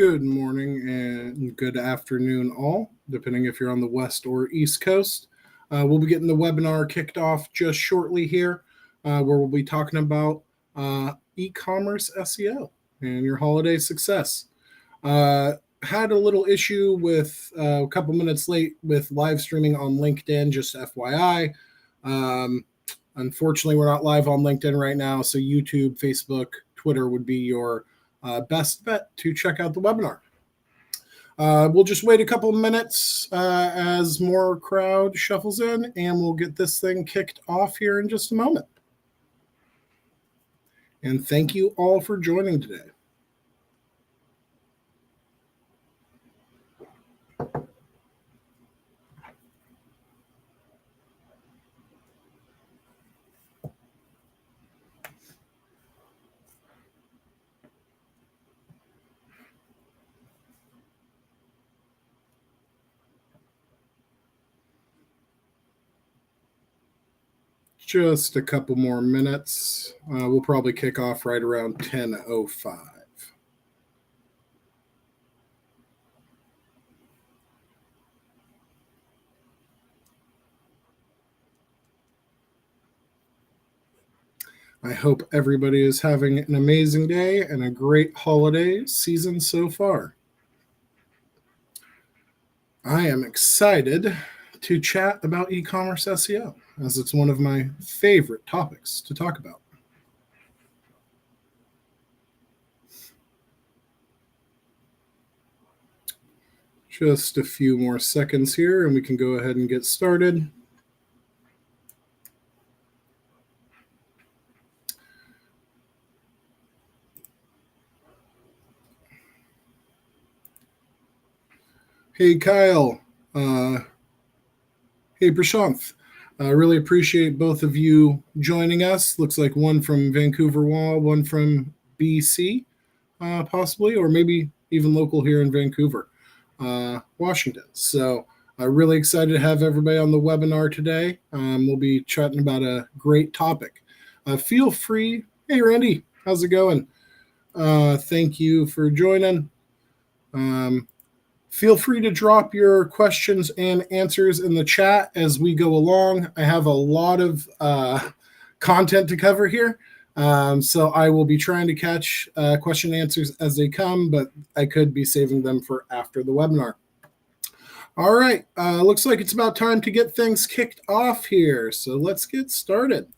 Good morning and good afternoon, all, depending if you're on the West or East Coast. We'll be getting the webinar kicked off just shortly here, where we'll be talking about e-commerce SEO and your holiday success. Had a little issue with a couple minutes late with live streaming on LinkedIn, just FYI. Unfortunately, we're not live on LinkedIn right now, so YouTube, Facebook, Twitter would be your best bet to check out the webinar. We'll just wait a couple minutes as more crowd shuffles in, and we'll get this thing kicked off here in just a moment. And thank you all for joining today. Just a couple more minutes. We'll probably kick off right around 10:05. I hope everybody is having an amazing day and a great holiday season so far. I am excited to chat about e-commerce SEO, as it's one of my favorite topics to talk about. Just a few more seconds here, and we can go ahead and get started. Hey, Kyle. Hey, Prashanth. I really appreciate both of you joining us. Looks like one from Vancouver, one from BC, possibly, or maybe even local here in Vancouver, Washington. So really excited to have everybody on the webinar today. We'll be chatting about a great topic. Feel free. Hey, Randy, how's it going? Thank you for joining. Feel free to drop your questions and answers in the chat as we go along. I have a lot of content to cover here, so I will be trying to catch question and answers as they come, but I could be saving them for after the webinar. All right, looks like it's about time to get things kicked off here, so let's get started.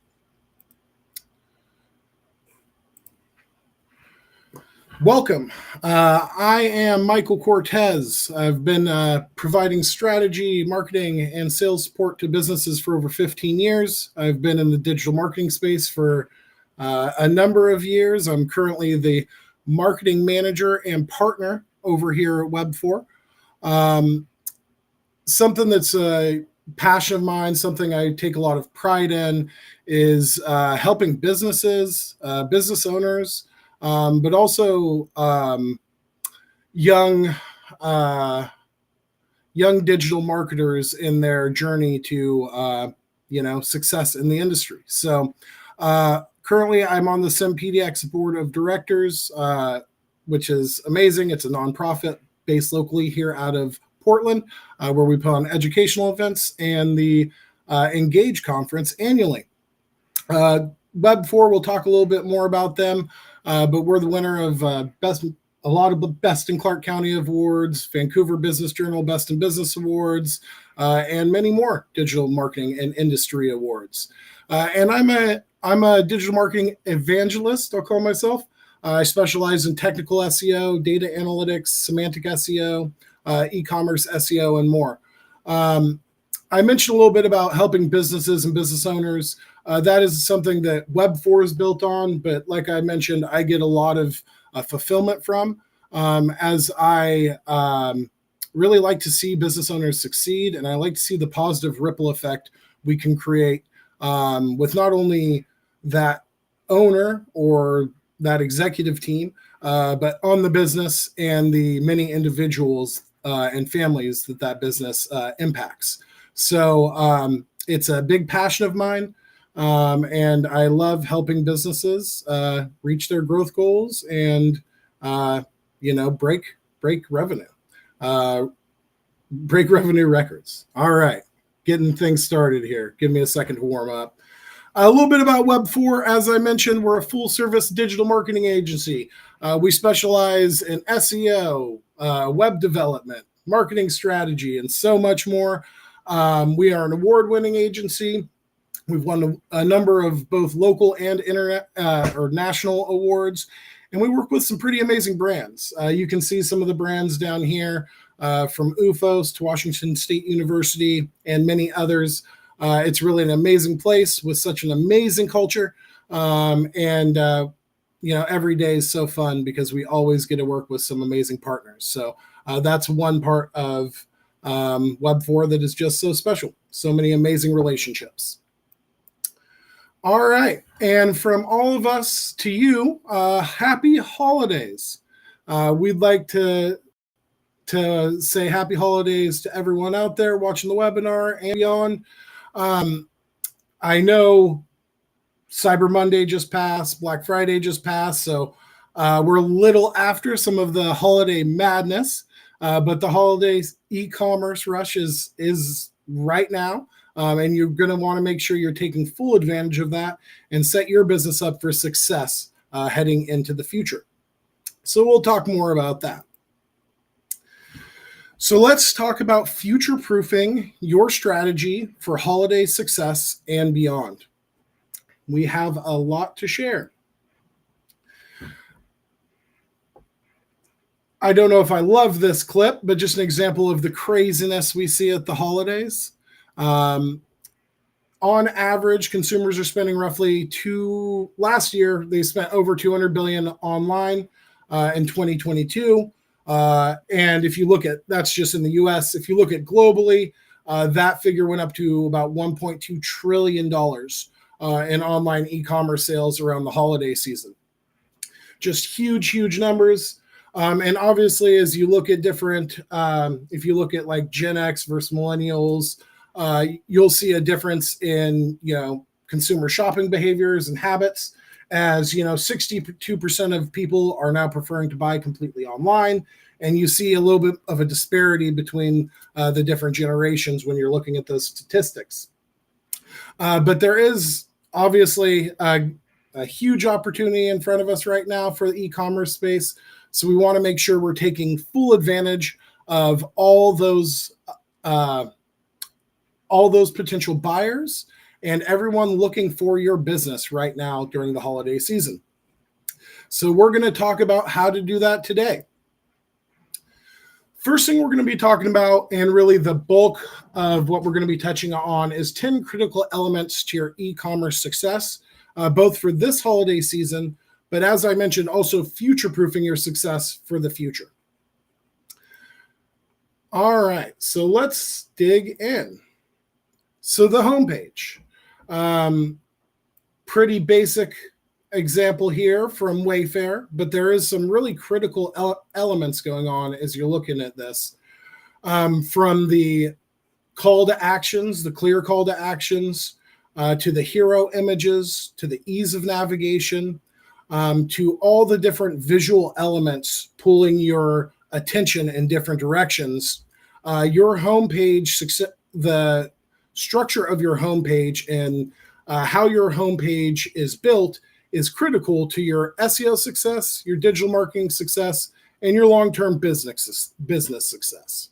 Welcome. I am Michael Cortez. I've been providing strategy, marketing, and sales support to businesses for over 15 years. I've been in the digital marketing space for a number of years. I'm currently the marketing manager and partner over here at Web4. Something that's a passion of mine, something I take a lot of pride in, is helping businesses, business owners, but also young digital marketers in their journey to success in the industry. So currently, I'm on the SimPDX board of directors, which is amazing. It's a nonprofit based locally here out of Portland, where we put on educational events and the Engage conference annually. Web4, we'll talk a little bit more about them. But we're the winner of a lot of the Best in Clark County awards, Vancouver Business Journal Best in Business awards, and many more digital marketing and industry awards. And I'm a digital marketing evangelist, I'll call myself. I specialize in technical SEO, data analytics, semantic SEO, e-commerce SEO, and more. I mentioned a little bit about helping businesses and business owners. That is something that Web4 is built on, but like I mentioned, I get a lot of fulfillment from, as I really like to see business owners succeed, and I like to see the positive ripple effect we can create with not only that owner or that executive team, but on the business and the many individuals and families that business impacts. So it's a big passion of mine. And I love helping businesses reach their growth goals and, break break revenue. Break revenue records. All right, getting things started here. Give me a second to warm up. A little bit about Web4. As I mentioned, we're a full-service digital marketing agency. We specialize in SEO, web development, marketing strategy, and so much more. We are an award-winning agency. We've won a number of both local and internet or national awards, and we work with some pretty amazing brands. You can see some of the brands down here, from UFOS to Washington State University and many others. It's really an amazing place with such an amazing culture. Every day is so fun because we always get to work with some amazing partners. So that's one part of Web4 that is just so special. So many amazing relationships. All right. And from all of us to you, happy holidays. We'd like to say happy holidays to everyone out there watching the webinar and beyond. I know Cyber Monday just passed, Black Friday just passed, so we're a little after some of the holiday madness, but the holidays e-commerce rush is right now, and you're going to want to make sure you're taking full advantage of that and set your business up for success heading into the future. So we'll talk more about that. So let's talk about future-proofing your strategy for holiday success and beyond. We have a lot to share. I don't know if I love this clip, but just an example of the craziness we see at the holidays. On average, consumers are spending last year, they spent over $200 billion online in 2022. And if you look at, that's just in the US, if you look at globally, that figure went up to about $1.2 trillion in online e-commerce sales around the holiday season. Just huge, huge numbers. And obviously, as you look at different, if you look at like Gen X versus millennials, you'll see a difference in, consumer shopping behaviors and habits. As 62% of people are now preferring to buy completely online. And you see a little bit of a disparity between the different generations when you're looking at those statistics. But there is obviously a huge opportunity in front of us right now for the e-commerce space. So we want to make sure we're taking full advantage of all those potential buyers and everyone looking for your business right now during the holiday season. So we're going to talk about how to do that today. First thing we're going to be talking about, and really the bulk of what we're going to be touching on, is 10 critical elements to your e-commerce success, both for this holiday season, but as I mentioned, also future-proofing your success for the future. All right, so let's dig in. So the homepage. Pretty basic example here from Wayfair, but there is some really critical elements going on as you're looking at this. From the call to actions, the clear call to actions, to the hero images, to the ease of navigation, to all the different visual elements pulling your attention in different directions. Your homepage, the structure of your homepage and how your homepage is built is critical to your SEO success, your digital marketing success, and your long-term business success.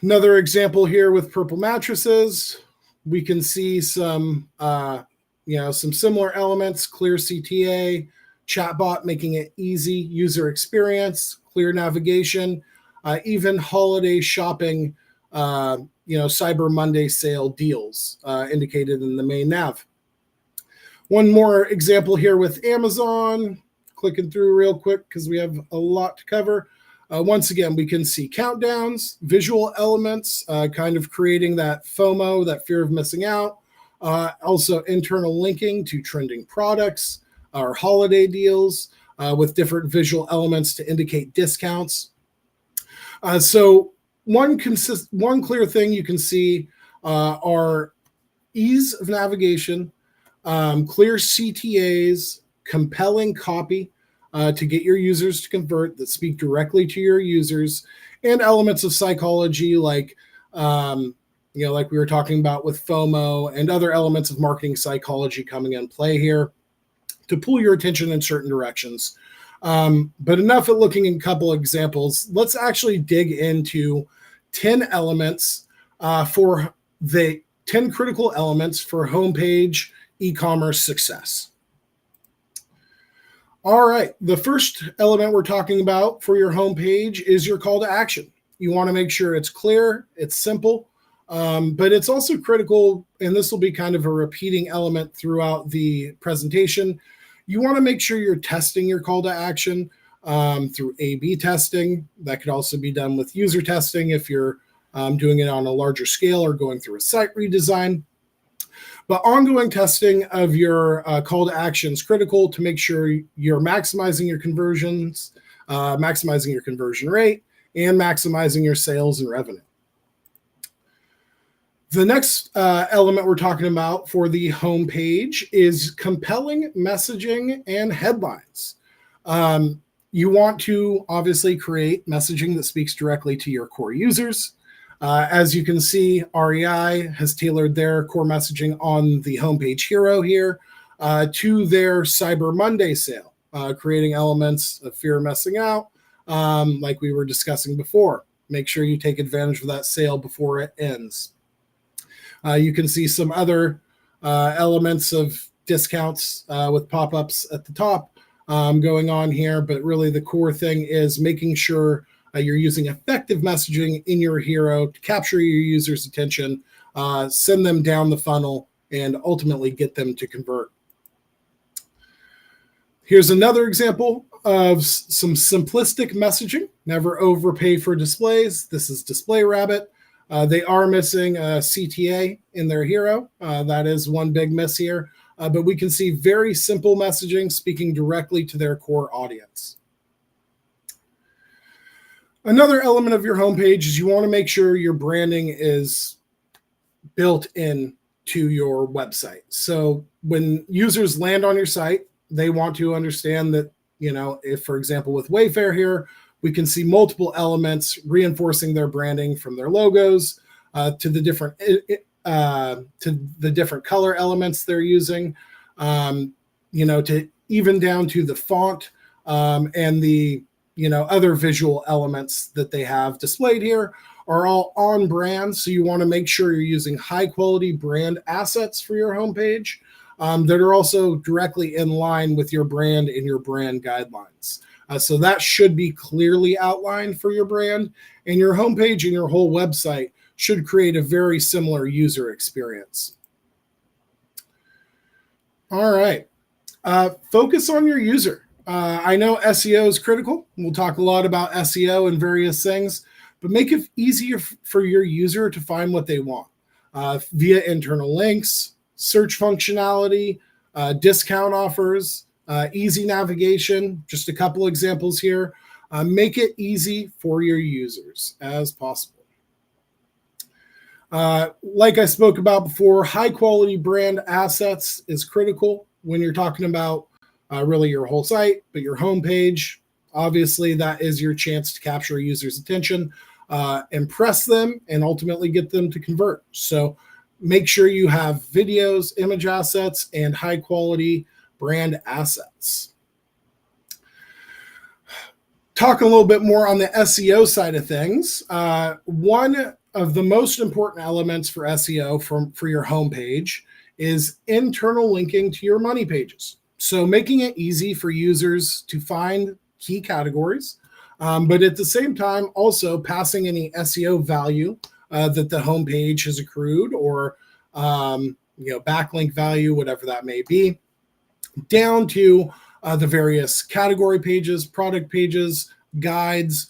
Another example here with Purple mattresses, we can see some similar elements: clear CTA, chatbot making it easy, user experience, clear navigation, even holiday shopping. Cyber Monday sale deals indicated in the main nav. One more example here with Amazon, clicking through real quick because we have a lot to cover. Once again, we can see countdowns, visual elements, kind of creating that FOMO, that fear of missing out. Also internal linking to trending products, or holiday deals with different visual elements to indicate discounts. So one clear thing you can see are ease of navigation, clear CTAs, compelling copy, to get your users to convert that speak directly to your users, and elements of psychology like like we were talking about with FOMO and other elements of marketing psychology coming in play here to pull your attention in certain directions. But enough at looking at a couple of examples. Let's actually dig into 10 elements for the 10 critical elements for homepage e-commerce success. All right, the first element we're talking about for your homepage is your call to action. You want to make sure it's clear, it's simple, but it's also critical, and this will be kind of a repeating element throughout the presentation. You want to make sure you're testing your call to action through A/B testing. That could also be done with user testing if you're doing it on a larger scale or going through a site redesign. But ongoing testing of your call to action is critical to make sure you're maximizing your conversions, maximizing your conversion rate, and maximizing your sales and revenue. The next element we're talking about for the homepage is compelling messaging and headlines. You want to obviously create messaging that speaks directly to your core users. As you can see, REI has tailored their core messaging on the homepage hero here to their Cyber Monday sale, creating elements of fear of missing out, like we were discussing before. Make sure you take advantage of that sale before it ends. You can see some other elements of discounts with pop-ups at the top going on here, but really the core thing is making sure you're using effective messaging in your hero to capture your users' attention, send them down the funnel, and ultimately get them to convert. Here's another example of some simplistic messaging. Never overpay for displays. This is Display Rabbit. They are missing a CTA in their hero. That is one big miss here. But we can see very simple messaging speaking directly to their core audience. Another element of your homepage is you want to make sure your branding is built in to your website. So when users land on your site, they want to understand that, if, for example, with Wayfair here, we can see multiple elements reinforcing their branding from their logos to the different color elements they're using, to even down to the font and the other visual elements that they have displayed here are all on brand. So you want to make sure you're using high quality brand assets for your homepage that are also directly in line with your brand and your brand guidelines. So that should be clearly outlined for your brand, and your homepage and your whole website should create a very similar user experience. All right. Focus on your user. I know SEO is critical. We'll talk a lot about SEO and various things, but make it easier for your user to find what they want via internal links, search functionality, discount offers, easy navigation. Just a couple examples here. Make it easy for your users as possible. Like I spoke about before, high quality brand assets is critical when you're talking about really your whole site, but your homepage, obviously that is your chance to capture a user's attention, impress them, and ultimately get them to convert. So make sure you have videos, image assets, and high quality brand assets. Talking a little bit more on the SEO side of things, one of the most important elements for SEO for your homepage is internal linking to your money pages. So making it easy for users to find key categories, but at the same time also passing any SEO value that the homepage has accrued, or backlink value, whatever that may be, down to the various category pages, product pages, guides.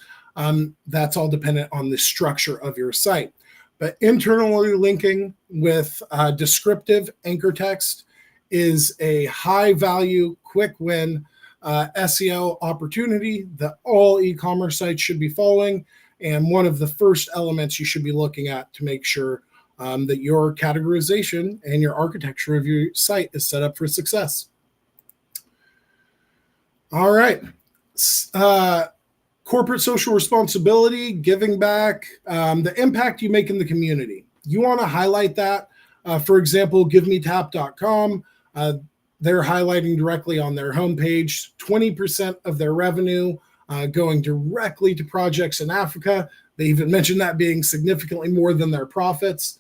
That's all dependent on the structure of your site. But internally linking with descriptive anchor text is a high value, quick win SEO opportunity that all e-commerce sites should be following, and one of the first elements you should be looking at to make sure that your categorization and your architecture of your site is set up for success. All right. Corporate social responsibility, giving back, the impact you make in the community. You want to highlight that. For example, givemetap.com, they're highlighting directly on their homepage 20% of their revenue going directly to projects in Africa. They even mentioned that being significantly more than their profits.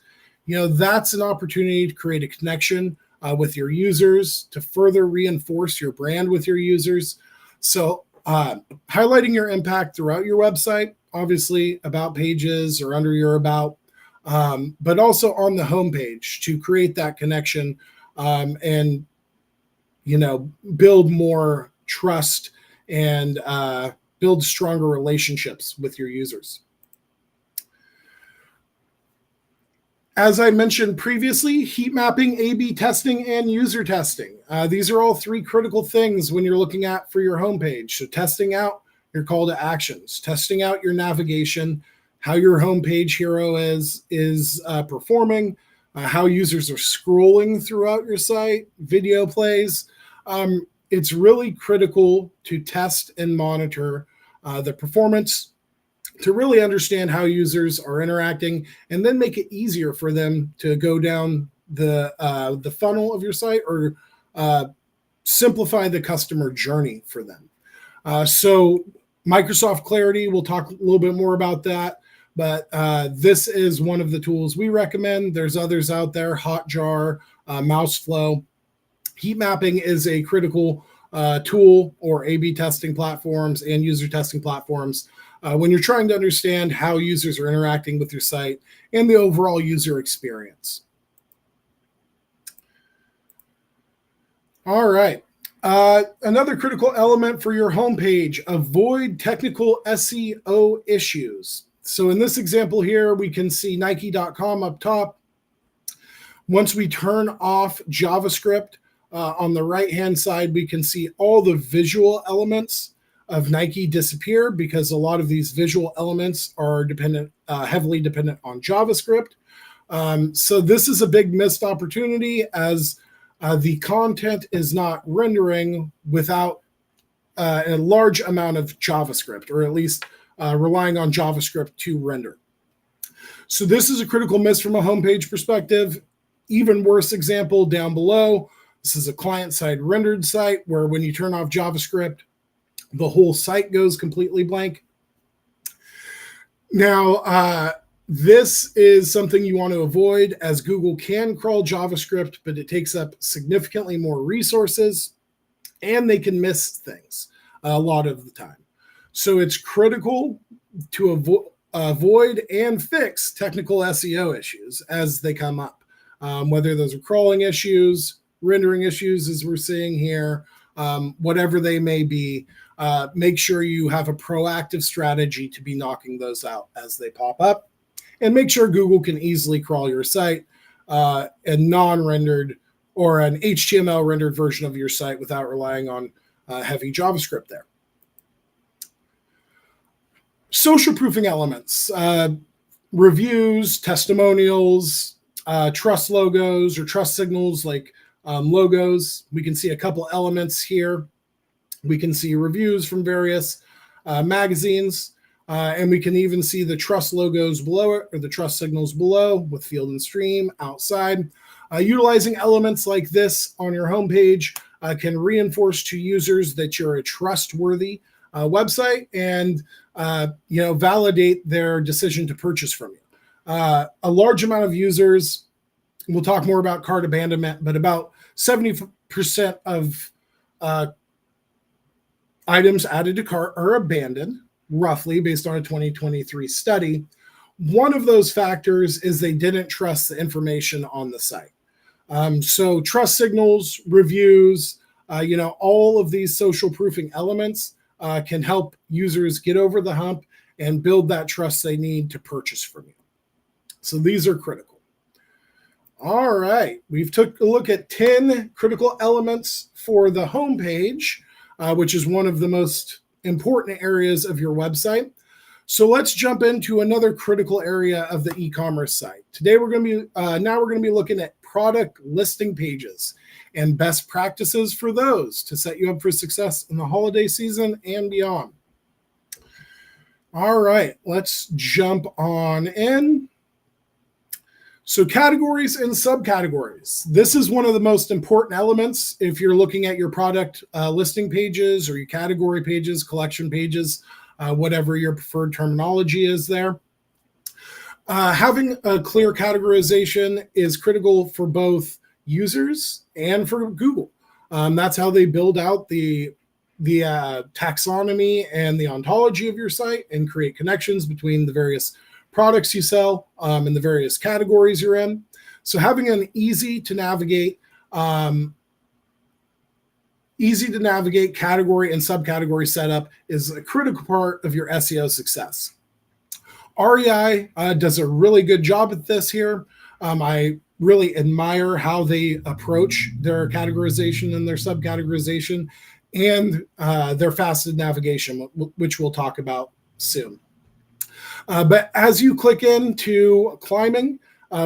That's an opportunity to create a connection with your users, to further reinforce your brand with your users. So highlighting your impact throughout your website, obviously about pages or under your about, but also on the homepage to create that connection and build more trust and build stronger relationships with your users. As I mentioned previously, heat mapping, A/B testing, and user testing. These are all three critical things when you're looking at for your homepage. So testing out your call to actions, testing out your navigation, how your homepage hero is performing, how users are scrolling throughout your site, video plays. It's really critical to test and monitor the performance to really understand how users are interacting, and then make it easier for them to go down the funnel of your site or simplify the customer journey for them. So Microsoft Clarity, we'll talk a little bit more about that, but this is one of the tools we recommend. There's others out there, Hotjar, Mouseflow. Heat mapping is a critical tool, or A/B testing platforms and user testing platforms when you're trying to understand how users are interacting with your site and the overall user experience. All right. Another critical element for your homepage, avoid technical SEO issues. So in this example here, we can see Nike.com up top. Once we turn off JavaScript, on the right-hand side, we can see all the visual elements of Nike disappear because a lot of these visual elements are heavily dependent on JavaScript. So this is a big missed opportunity, as the content is not rendering without a large amount of JavaScript, or at least relying on JavaScript to render. So this is a critical miss from a homepage perspective. Even worse example down below. This is a client-side rendered site where when you turn off JavaScript, the whole site goes completely blank. Now, this is something you want to avoid, as Google can crawl JavaScript, but it takes up significantly more resources, and they can miss things a lot of the time. So it's critical to avoid and fix technical SEO issues as they come up, whether those are crawling issues, rendering issues, as we're seeing here, whatever they may be. Make sure you have a proactive strategy to be knocking those out as they pop up, and make sure Google can easily crawl your site, a non-rendered or an HTML rendered version of your site without relying on heavy JavaScript there. Social proofing elements, reviews, testimonials, trust logos or trust signals like logos. We can see a couple elements here. We can see reviews from various magazines, and we can even see the trust logos below it, or the trust signals below with Field and Stream outside. Utilizing elements like this on your homepage can reinforce to users that you're a trustworthy website, and validate their decision to purchase from you. A large amount of users, we'll talk more about cart abandonment, but about 70% of items added to cart are abandoned, roughly, based on a 2023 study. One of those factors is they didn't trust the information on the site. So trust signals, reviews, all of these social proofing elements can help users get over the hump and build that trust they need to purchase from you. So these are critical. All right, we've took a look at 10 critical elements for the homepage, which is one of the most important areas of your website. So let's jump into another critical area of the e-commerce site. Today we're going to be looking at product listing pages and best practices for those to set you up for success in the holiday season and beyond. All right, let's jump on in. So categories and subcategories. This is one of the most important elements if you're looking at your product listing pages or your category pages, collection pages, whatever your preferred terminology is there. Having a clear categorization is critical for both users and for Google. That's how they build out the taxonomy and the ontology of your site and create connections between the various products you sell and the various categories you're in. So having an easy to navigate category and subcategory setup is a critical part of your SEO success. REI does a really good job at this here. I really admire how they approach their categorization and their subcategorization and their faceted navigation, which we'll talk about soon. But as you click into climbing,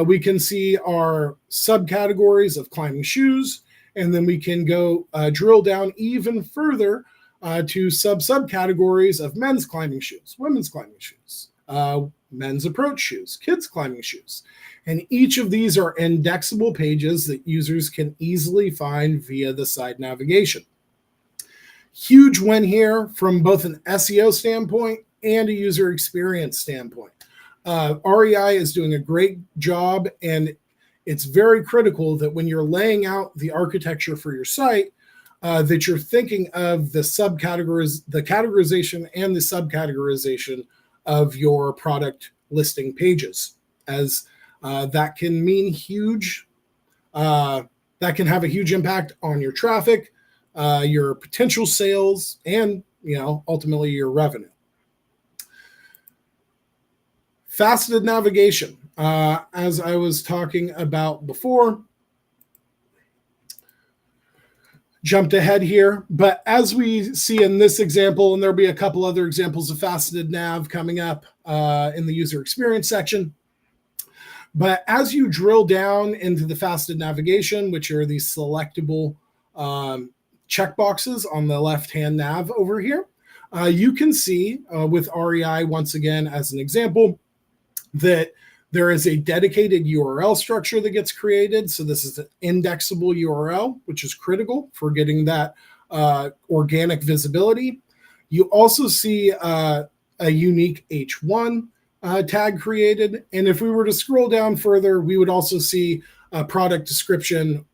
we can see our subcategories of climbing shoes, and then we can go drill down even further to subcategories of men's climbing shoes, women's climbing shoes, men's approach shoes, kids climbing shoes. And each of these are indexable pages that users can easily find via the side navigation. Huge win here from both an SEO standpoint and a user experience standpoint. REI is doing a great job, and it's very critical that when you're laying out the architecture for your site, that you're thinking of the subcategories, the categorization and the subcategorization of your product listing pages, as that can mean that can have a huge impact on your traffic, your potential sales, and ultimately your revenue. Faceted navigation, as I was talking about before, jumped ahead here, but as we see in this example, and there'll be a couple other examples of faceted nav coming up in the user experience section. But as you drill down into the faceted navigation, which are these selectable checkboxes on the left-hand nav over here, you can see with REI, once again, as an example, that there is a dedicated URL structure that gets created. So this is an indexable URL, which is critical for getting that organic visibility. You also see a unique H1 tag created. And if we were to scroll down further, we would also see a product description,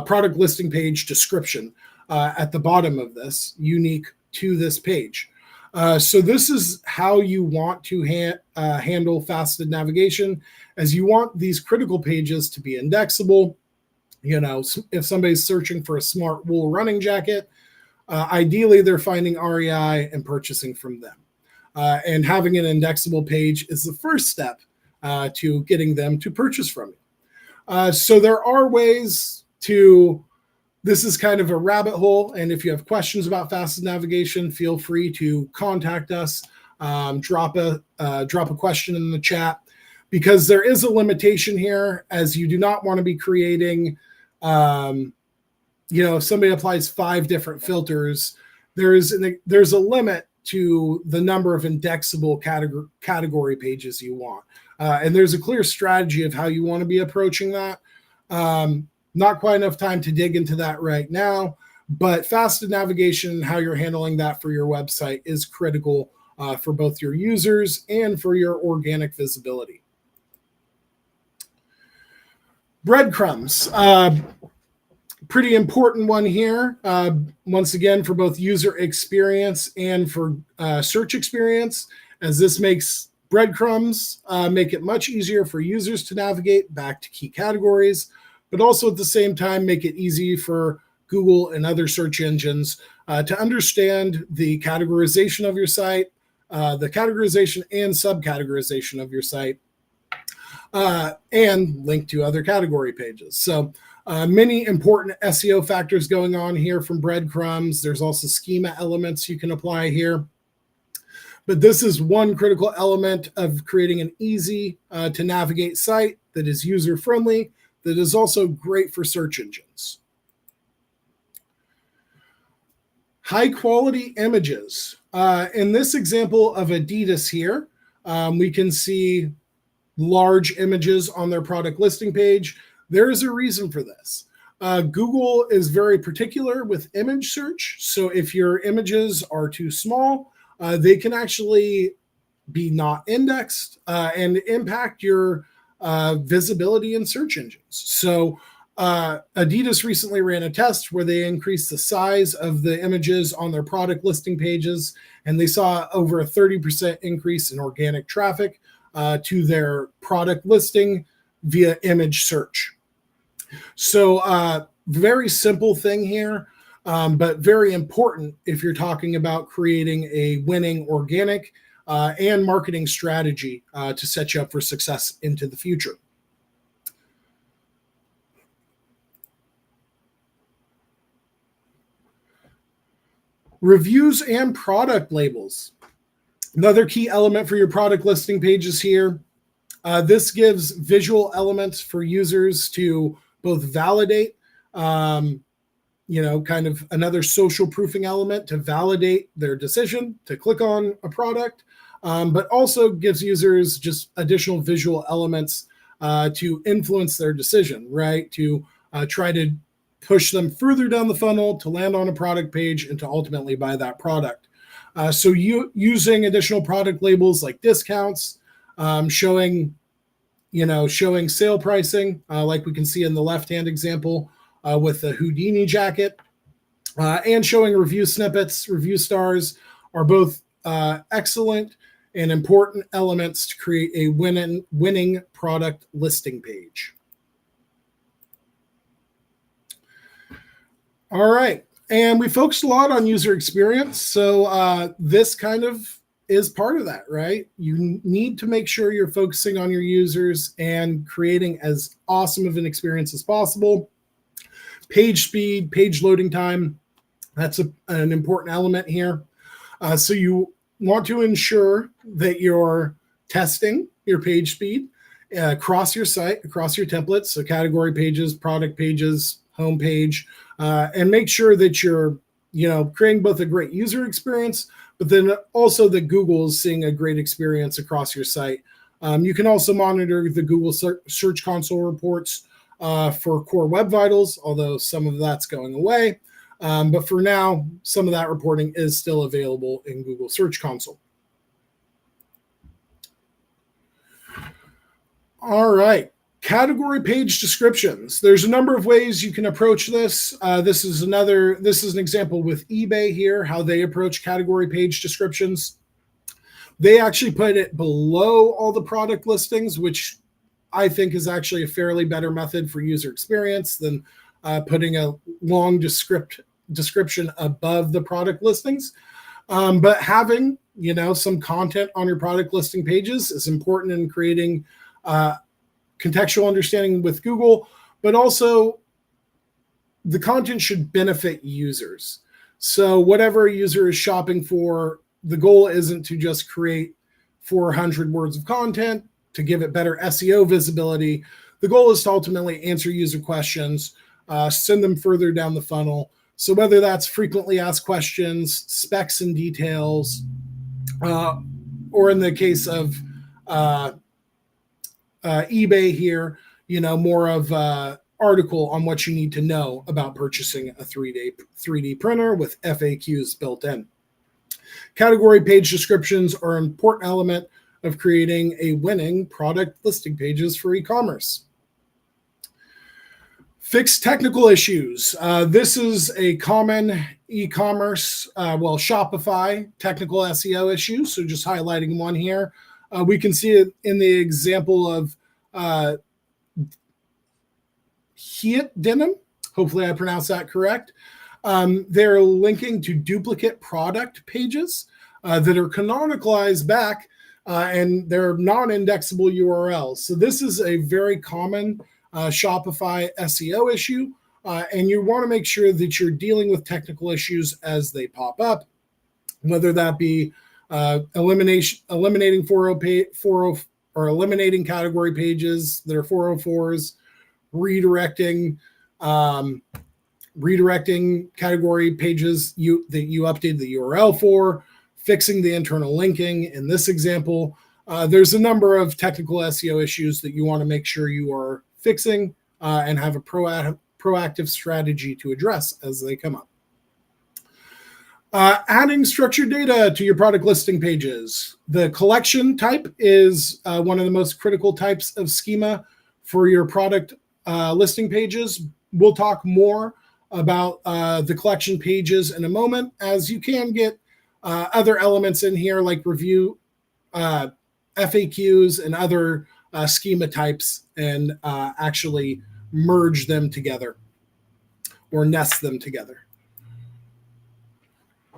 product listing page description at the bottom of this, unique to this page. So this is how you want to handle faceted navigation, as you want these critical pages to be indexable. If somebody's searching for a smart wool running jacket, ideally they're finding REI and purchasing from them. And having an indexable page is the first step to getting them to purchase from you. So there are ways to. This is kind of a rabbit hole, and if you have questions about faceted navigation, feel free to contact us. Drop a question in the chat, because there is a limitation here, as you do not want to be creating. If somebody applies 5 different filters, there's a limit to the number of indexable category pages you want, and there's a clear strategy of how you want to be approaching that. Not quite enough time to dig into that right now, but faceted navigation, how you're handling that for your website, is critical for both your users and for your organic visibility. Breadcrumbs, pretty important one here. Once again, for both user experience and for search experience, as this makes breadcrumbs make it much easier for users to navigate back to key categories, but also at the same time make it easy for Google and other search engines to understand the categorization of your site, the categorization and subcategorization of your site, and link to other category pages. So many important SEO factors going on here from breadcrumbs. There's also schema elements you can apply here. But this is one critical element of creating an easy to navigate site that is user-friendly, that is also great for search engines. High quality images. In this example of Adidas here, we can see large images on their product listing page. There is a reason for this. Google is very particular with image search. So if your images are too small, they can actually be not indexed and impact your visibility in search engines. So Adidas recently ran a test where they increased the size of the images on their product listing pages, and they saw over a 30% increase in organic traffic to their product listing via image search. So very simple thing here, but very important if you're talking about creating a winning organic and marketing strategy to set you up for success into the future. Reviews and product labels. Another key element for your product listing pages here. This gives visual elements for users to both validate, kind of another social proofing element to validate their decision to click on a product, but also gives users just additional visual elements to influence their decision, right? To try to push them further down the funnel to land on a product page and to ultimately buy that product. So using additional product labels like discounts, showing sale pricing, like we can see in the left-hand example with the Houdini jacket, and showing review snippets, review stars are both excellent and important elements to create a winning product listing page. All right. And we focused a lot on user experience. So this kind of is part of that, right? You need to make sure you're focusing on your users and creating as awesome of an experience as possible. Page speed, page loading time, that's an important element here. So you want to ensure that you're testing your page speed across your site, across your templates, so category pages, product pages, home page, and make sure that you're, creating both a great user experience, but then also that Google is seeing a great experience across your site. You can also monitor the Google Search Console reports for core web vitals, although some of that's going away. But for now, some of that reporting is still available in Google Search Console. All right. Category page descriptions. There's a number of ways you can approach this. This is an example with eBay here, how they approach category page descriptions. They actually put it below all the product listings, which I think is actually a fairly better method for user experience than putting a long description above the product listings. But having, some content on your product listing pages is important in creating contextual understanding with Google, but also the content should benefit users. So whatever a user is shopping for, the goal isn't to just create 400 words of content to give it better SEO visibility. The goal is to ultimately answer user questions, send them further down the funnel. So whether that's frequently asked questions, specs and details, or in the case of eBay here, more of article on what you need to know about purchasing a 3D printer with FAQs built in. Category page descriptions are an important element of creating a winning product listing pages for e-commerce. Fix technical issues. This is a common e-commerce, Shopify technical SEO issue. So just highlighting one here. We can see it in the example of Heat Denim. Hopefully I pronounced that correct. They're linking to duplicate product pages that are canonicalized back and they're non-indexable URLs. So this is a very common Shopify SEO issue, and you want to make sure that you're dealing with technical issues as they pop up, whether that be eliminating 404 or eliminating category pages that are 404s, redirecting category pages that you update the URL for, fixing the internal linking. In this example, there's a number of technical SEO issues that you want to make sure you are fixing and have a proactive strategy to address as they come up. Adding structured data to your product listing pages. The collection type is one of the most critical types of schema for your product listing pages. We'll talk more about the collection pages in a moment, as you can get other elements in here like review, FAQs, and other schema types, and actually merge them together or nest them together.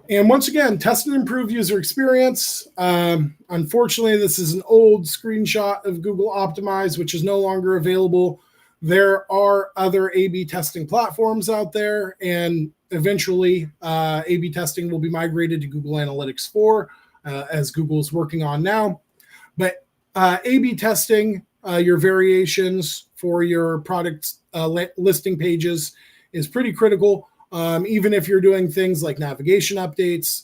And once again, test and improve user experience. Unfortunately, this is an old screenshot of Google Optimize, which is no longer available. There are other A/B testing platforms out there, and eventually A/B testing will be migrated to Google Analytics 4, as Google is working on now. But A/B testing your variations for your product listing pages is pretty critical. Even if you're doing things like navigation updates,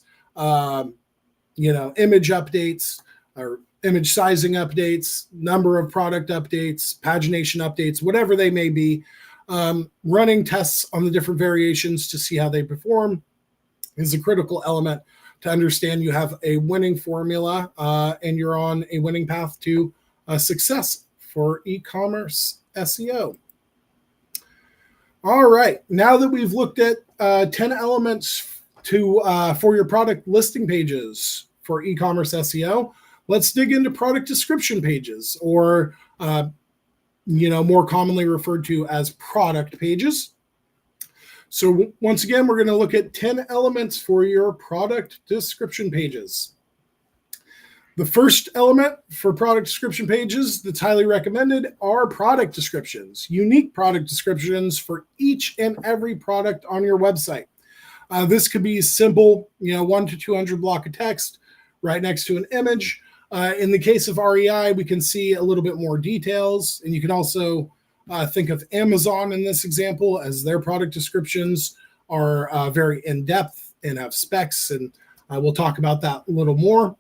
image updates, or image sizing updates, number of product updates, pagination updates, whatever they may be, running tests on the different variations to see how they perform is a critical element to understand you have a winning formula and you're on a winning path to success for e-commerce SEO. All right, now that we've looked at 10 elements for your product listing pages for e-commerce SEO, let's dig into product description pages, or more commonly referred to as product pages. So once again, we're going to look at 10 elements for your product description pages. The first element for product description pages that's highly recommended are product descriptions, unique product descriptions for each and every product on your website. This could be simple, 1 to 200 block of text right next to an image. In the case of REI, we can see a little bit more details, and you can also think of Amazon in this example, as their product descriptions are very in-depth and have specs, and we'll talk about that a little more.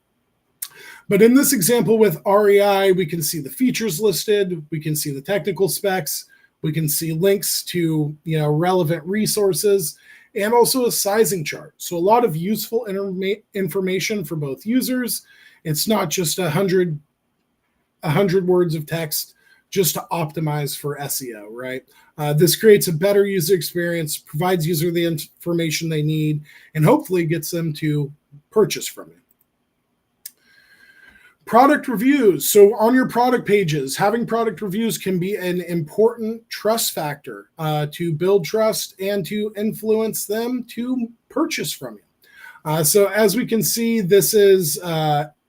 But in this example with REI, we can see the features listed, we can see the technical specs, we can see links to relevant resources, and also a sizing chart. So a lot of useful information for both users. It's not just 100 words of text just to optimize for SEO, right? This creates a better user experience, provides user the information they need, and hopefully gets them to purchase from you. Product reviews. So on your product pages, having product reviews can be an important trust factor to build trust and to influence them to purchase from you. So as we can see, this is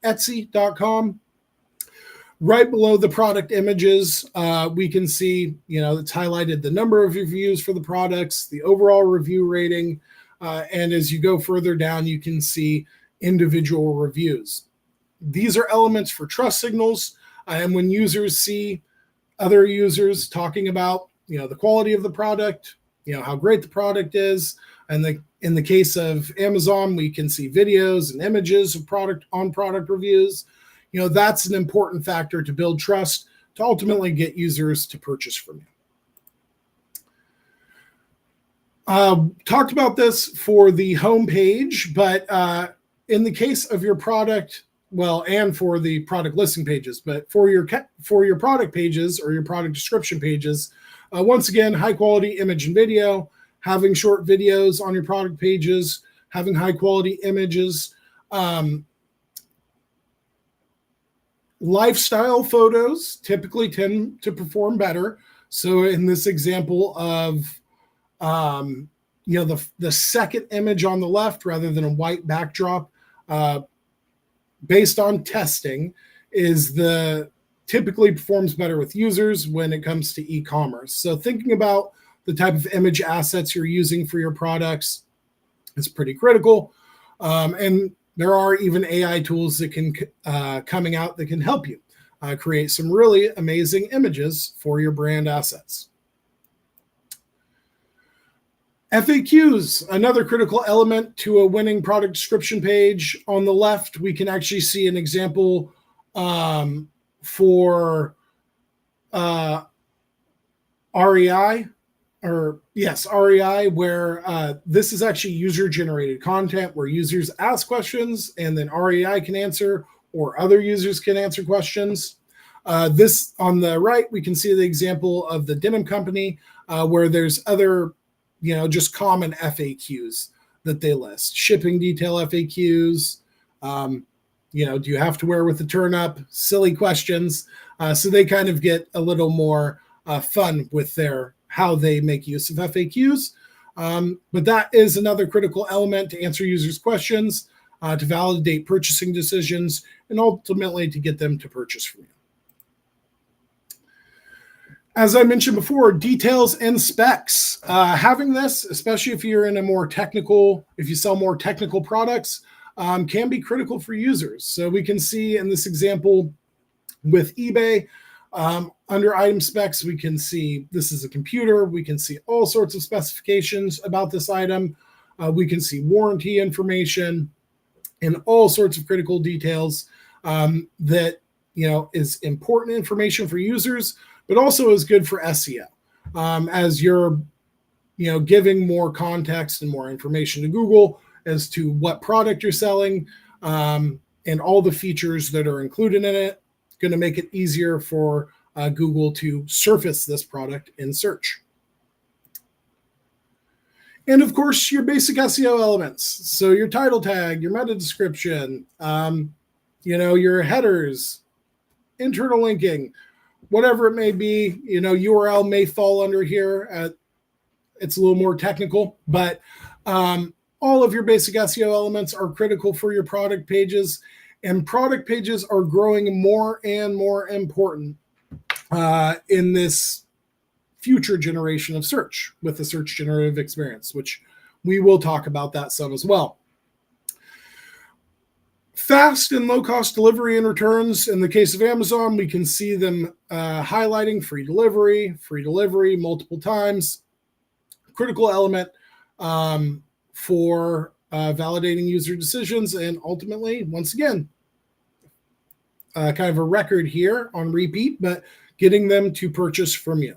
Etsy.com. Right below the product images, we can see, it's highlighted the number of reviews for the products, the overall review rating, and as you go further down, you can see individual reviews. These are elements for trust signals, and when users see other users talking about, the quality of the product, how great the product is, and in the case of Amazon, we can see videos and images of product reviews. That's an important factor to build trust to ultimately get users to purchase from you. Talked about this for the home page, but in the case of your product, and for the product listing pages, but for your product pages or your product description pages, once again, high quality image and video, having short videos on your product pages, having high quality images, lifestyle photos typically tend to perform better. So in this example of, the second image on the left rather than a white backdrop, based on testing, typically performs better with users when it comes to e-commerce. So thinking about the type of image assets you're using for your products is pretty critical. And there are even AI tools that can coming out that can help you create some really amazing images for your brand assets. FAQs, another critical element to a winning product description page. On the left, we can actually see an example for REI, REI, where this is actually user-generated content where users ask questions and then REI can answer, or other users can answer questions. This on the right, we can see the example of the denim company where there's other, just common FAQs that they list. Shipping detail FAQs, do you have to wear with the turn up? Silly questions. So they kind of get a little more fun with how they make use of FAQs. But that is another critical element to answer users' questions, to validate purchasing decisions, and ultimately to get them to purchase from you. As I mentioned before, details and specs. Having this, especially if you're in if you sell more technical products, can be critical for users. So we can see in this example with eBay, under item specs, we can see this is a computer. We can see all sorts of specifications about this item. We can see warranty information and all sorts of critical details that is important information for users, but also is good for SEO as you're giving more context and more information to Google as to what product you're selling and all the features that are included in it. Going to make it easier for Google to surface this product in search. And of course, your basic SEO elements. So your title tag, your meta description, your headers, internal linking, whatever it may be. URL may fall under here. It's a little more technical, but all of your basic SEO elements are critical for your product pages, and product pages are growing more and more important in this future generation of search with the search generative experience, which we will talk about that some as well. Fast and low-cost delivery and returns. In the case of Amazon, we can see them highlighting free delivery multiple times. Critical element for validating user decisions, and ultimately, once again, kind of a record here on repeat, but getting them to purchase from you.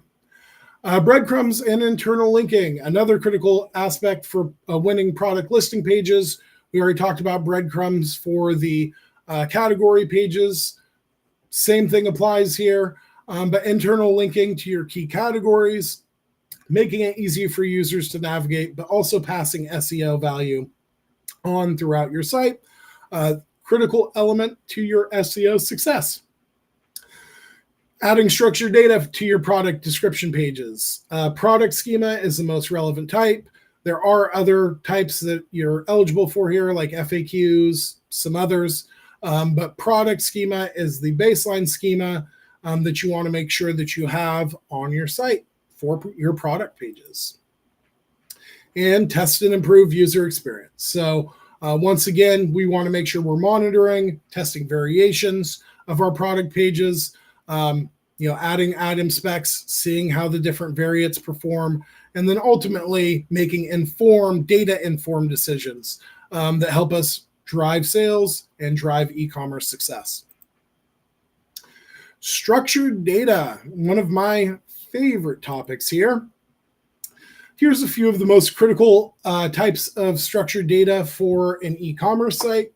Breadcrumbs and internal linking, another critical aspect for winning product listing pages. We already talked about breadcrumbs for the category pages. Same thing applies here, but internal linking to your key categories, making it easy for users to navigate, but also passing SEO value on throughout your site. Critical element to your SEO success. Adding structured data to your product description pages. Product schema is the most relevant type. There are other types that you're eligible for here, like FAQs, some others, but product schema is the baseline schema that you want to make sure that you have on your site for your product pages. And test and improve user experience. So once again, we want to make sure we're monitoring, testing variations of our product pages, adding item specs, seeing how the different variants perform, and then ultimately making data-informed decisions that help us drive sales and drive e-commerce success. Structured data, one of my favorite topics here. Here's a few of the most critical types of structured data for an e-commerce site.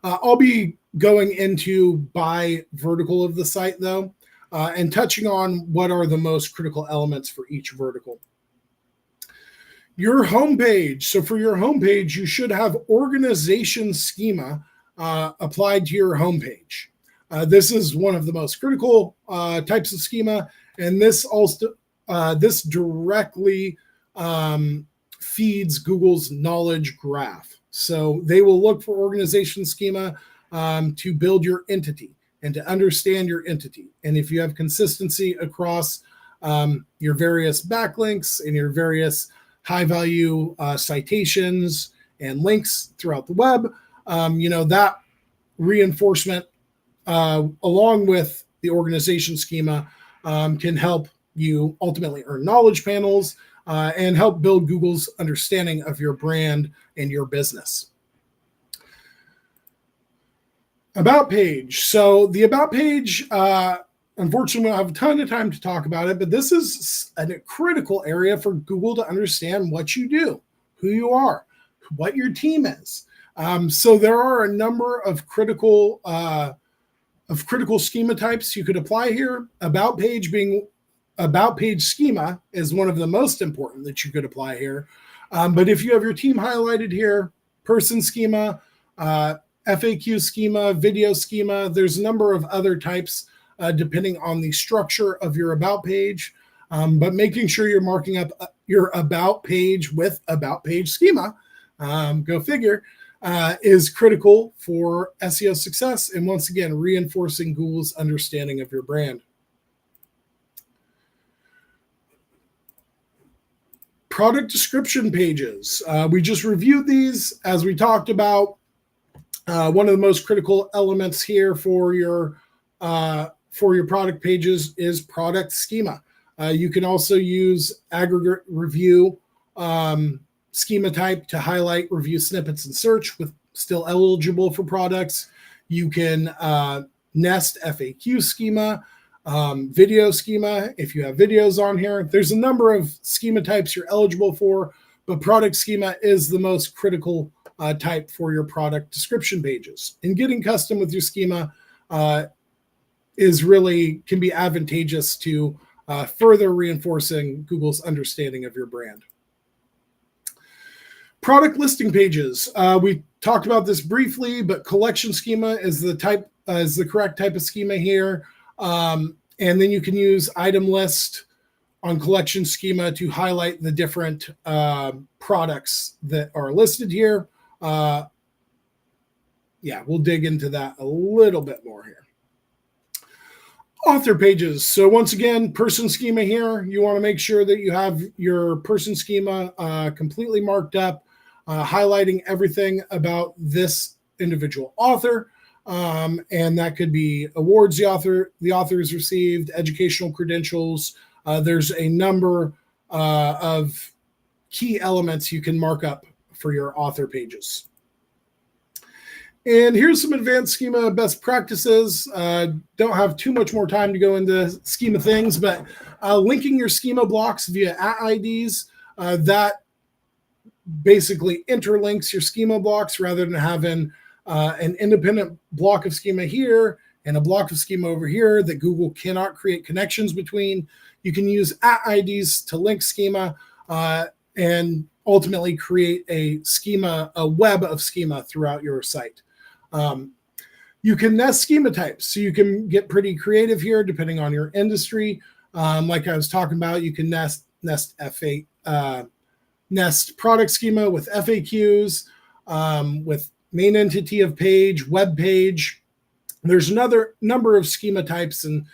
I'll be going into by vertical of the site, though, and touching on what are the most critical elements for each vertical. Your homepage. So for your homepage, you should have organization schema applied to your homepage. This is one of the most critical types of schema, and this directly feeds Google's knowledge graph. So they will look for organization schema to build your entity and to understand your entity. And if you have consistency across your various backlinks and your various high-value citations and links throughout the web, that reinforcement along with the organization schema can help you ultimately earn knowledge panels and help build Google's understanding of your brand and your business. About page. So the about page, unfortunately, we don't have a ton of time to talk about it, but this is a critical area for Google to understand what you do, who you are, what your team is. So there are a number of critical schema types you could apply here. About page schema is one of the most important that you could apply here. But if you have your team highlighted here, person schema, FAQ schema, video schema, there's a number of other types depending on the structure of your about page. But making sure you're marking up your about page with about page schema, go figure, is critical for SEO success. And once again, reinforcing Google's understanding of your brand. Product description pages. We just reviewed these as we talked about. One of the most critical elements here for your product pages is product schema. You can also use aggregate review schema type to highlight review snippets in search with still eligible for products. You can nest FAQ schema, video schema if you have videos on here. There's a number of schema types you're eligible for, but product schema is the most critical type for your product description pages. And getting custom with your schema can be advantageous to further reinforcing Google's understanding of your brand. Product listing pages. We talked about this briefly, but collection schema is the correct type of schema here. And then you can use item list on collection schema to highlight the different products that are listed here. We'll dig into that a little bit more here. Author pages. So once again, person schema here. You want to make sure that you have your person schema completely marked up, highlighting everything about this individual author. And that could be awards the author has received, educational credentials. There's a number of key elements you can mark up for your author pages. And here's some advanced schema best practices. Don't have too much more time to go into schema things, but linking your schema blocks via @IDs, that basically interlinks your schema blocks rather than having an independent block of schema here and a block of schema over here that Google cannot create connections between. You can use @IDs to link schema and ultimately create a web of schema throughout your site. You can nest schema types, so you can get pretty creative here depending on your industry. Like I was talking about, you can nest product schema with FAQs, with main entity of page, web page. There's another number of schema types and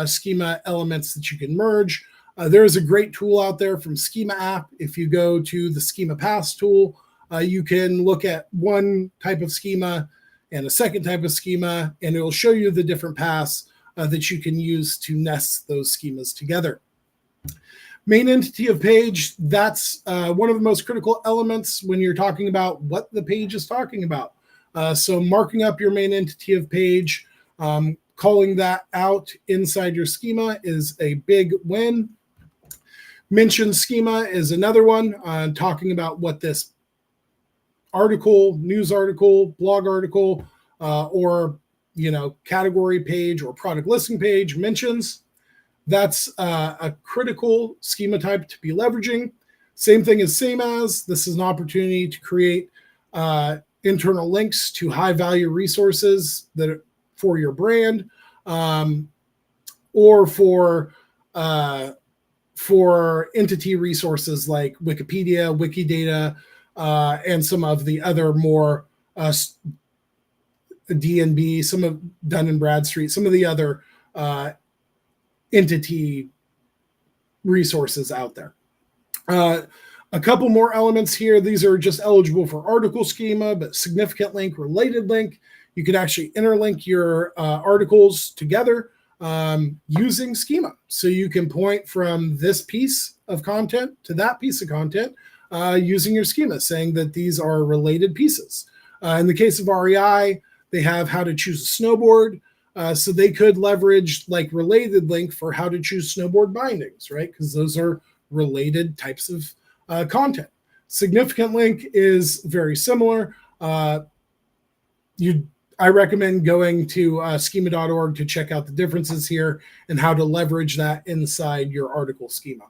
schema elements that you can merge. There is a great tool out there from Schema app. If you go to the Schema Pass tool, you can look at one type of schema and a second type of schema, and it will show you the different paths that you can use to nest those schemas together. Main entity of page, that's one of the most critical elements when you're talking about what the page is talking about. So marking up your main entity of page, calling that out inside your schema is a big win. Mention schema is another one, talking about what this article, news article, blog article, or category page or product listing page mentions. That's a critical schema type to be leveraging. Same thing as same as. This is an opportunity to create internal links to high value resources that are for your brand, or for entity resources like Wikipedia, Wikidata, and some of the other more DNB, some of Dun & Bradstreet, some of the other entity resources out there. A couple more elements here. These are just eligible for article schema, but significant link, related link. You can actually interlink your articles together using schema. So you can point from this piece of content to that piece of content using your schema, saying that these are related pieces. In the case of REI, they have how to choose a snowboard. So they could leverage like related link for how to choose snowboard bindings, right? Because those are related types of content. Significant link is very similar. I recommend going to schema.org to check out the differences here and how to leverage that inside your article schema.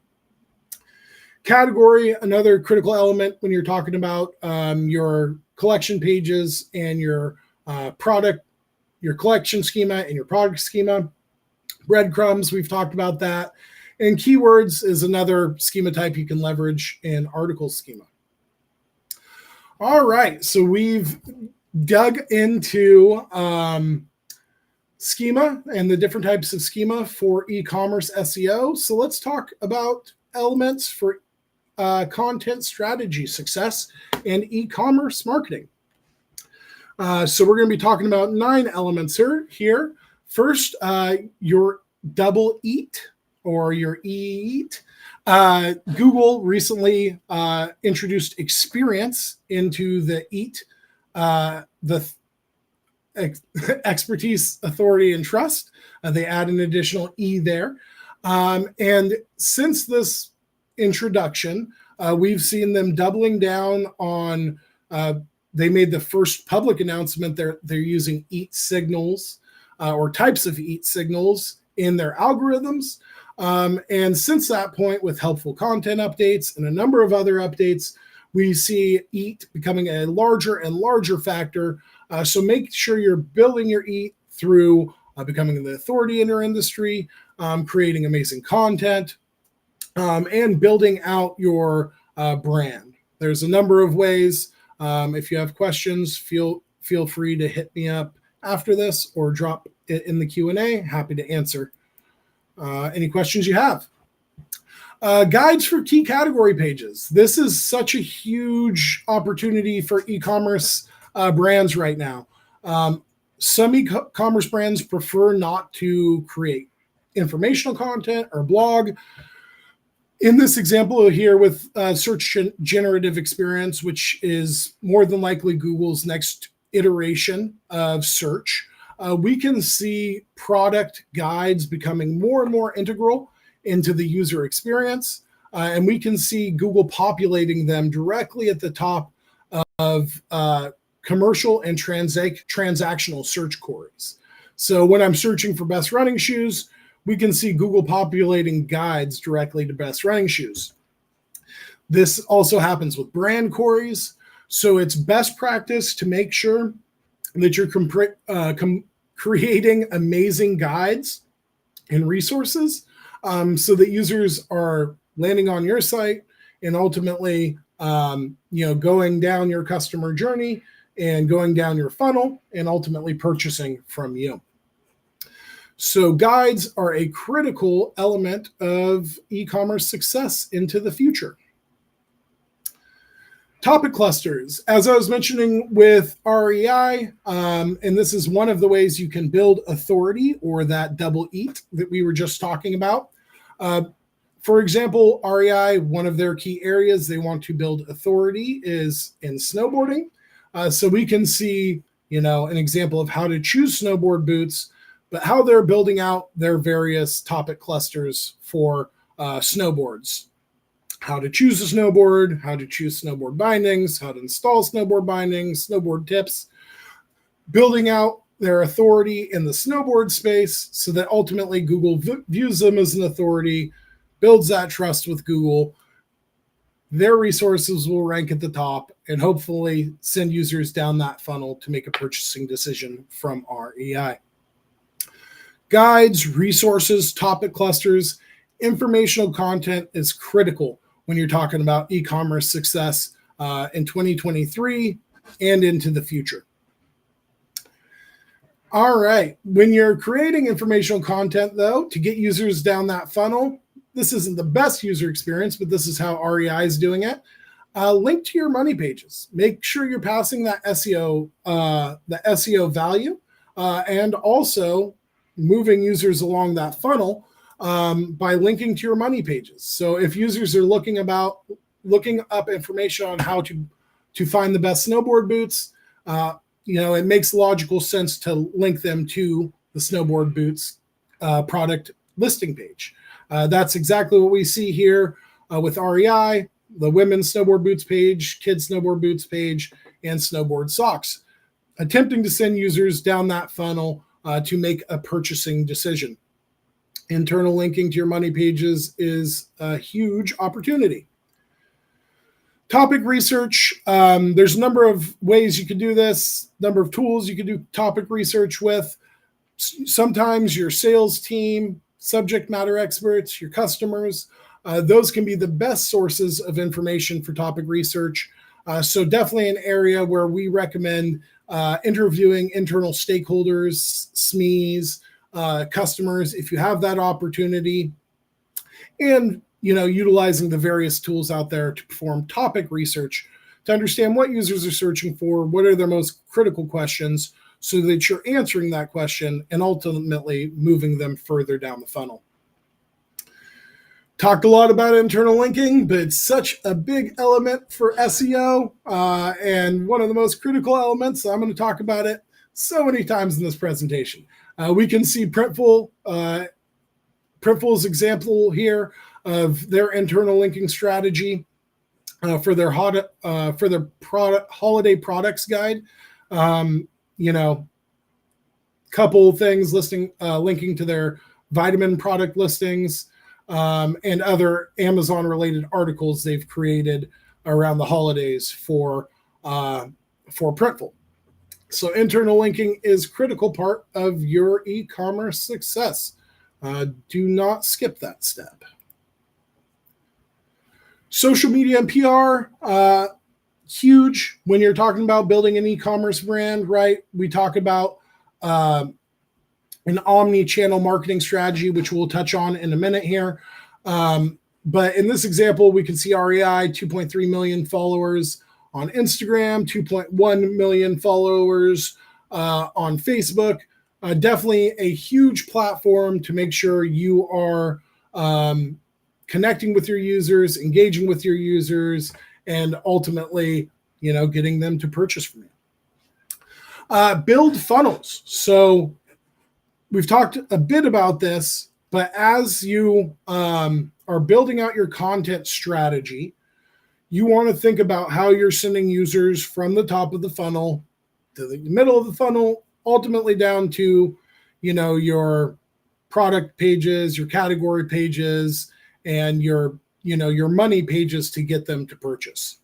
Category, another critical element when you're talking about your collection pages and your product, your collection schema and your product schema. Breadcrumbs, we've talked about that. And keywords is another schema type you can leverage in article schema. All right, so we've dug into schema and the different types of schema for e-commerce SEO. So let's talk about elements for content strategy success and e-commerce marketing. So we're going to be talking about 9 elements here. First, your double EAT or your EAT. Google recently introduced experience into the EAT, the expertise, authority, and trust. They add an additional E there. And since this introduction, we've seen them doubling down on, they made the first public announcement they're using EAT signals or types of EAT signals in their algorithms. And since that point, with helpful content updates and a number of other updates, we see EAT becoming a larger and larger factor. So make sure you're building your EAT through becoming the authority in your industry, creating amazing content, and building out your brand. There's a number of ways. If you have questions, feel free to hit me up after this or drop it in the Q&A. Happy to answer any questions you have. Guides for key category pages. This is such a huge opportunity for e-commerce brands right now. Some e-commerce brands prefer not to create informational content or blog. In this example here with search generative experience, which is more than likely Google's next iteration of search, we can see product guides becoming more and more integral into the user experience. And we can see Google populating them directly at the top of commercial and transactional search queries. So when I'm searching for best running shoes, we can see Google populating guides directly to best running shoes. This also happens with brand queries. So it's best practice to make sure that you're creating amazing guides and resources so that users are landing on your site and ultimately going down your customer journey and going down your funnel and ultimately purchasing from you. So guides are a critical element of e-commerce success into the future. Topic clusters. As I was mentioning with REI, and this is one of the ways you can build authority or that double EAT that we were just talking about. For example, REI, one of their key areas they want to build authority is in snowboarding. So we can see, an example of how to choose snowboard boots, but how they're building out their various topic clusters for snowboards. How to choose a snowboard, how to choose snowboard bindings, how to install snowboard bindings, snowboard tips, building out their authority in the snowboard space so that ultimately Google views them as an authority, builds that trust with Google. Their resources will rank at the top and hopefully send users down that funnel to make a purchasing decision from REI. Guides, resources, topic clusters, informational content is critical when you're talking about e-commerce success in 2023 and into the future. All right. When you're creating informational content, though, to get users down that funnel, this isn't the best user experience, but this is how REI is doing it. Link to your money pages. Make sure you're passing that SEO, the SEO value, and also moving users along that funnel by linking to your money pages. So if users are looking up information on how to find the best snowboard boots, it makes logical sense to link them to the snowboard boots product listing page. That's exactly what we see here with REI, the women's snowboard boots page, kids snowboard boots page, and snowboard socks, attempting to send users down that funnel to make a purchasing decision. Internal linking to your money pages is a huge opportunity. Topic research. There's a number of ways you can do this, number of tools you can do topic research with. Sometimes your sales team, subject matter experts, your customers, those can be the best sources of information for topic research. So definitely an area where we recommend interviewing internal stakeholders, SMEs, customers, if you have that opportunity, and utilizing the various tools out there to perform topic research to understand what users are searching for, what are their most critical questions, so that you're answering that question and ultimately moving them further down the funnel. Talked a lot about internal linking, but it's such a big element for SEO and one of the most critical elements. So I'm going to talk about it so many times in this presentation. We can see Printful's example here of their internal linking strategy for their holiday products guide. Couple things linking to their vitamin product listings and other Amazon related articles they've created around the holidays for Printful. So internal linking is a critical part of your e-commerce success. Do not skip that step. Social media and PR, huge when you're talking about building an e-commerce brand, right? We talk about an omni-channel marketing strategy, which we'll touch on in a minute here. But in this example, we can see REI, 2.3 million followers on Instagram, 2.1 million followers on Facebook. Definitely a huge platform to make sure you are connecting with your users, engaging with your users, and ultimately, getting them to purchase from you. Build funnels. So we've talked a bit about this, but as you are building out your content strategy, you want to think about how you're sending users from the top of the funnel to the middle of the funnel, ultimately down to, your product pages, your category pages, and your money pages to get them to purchase.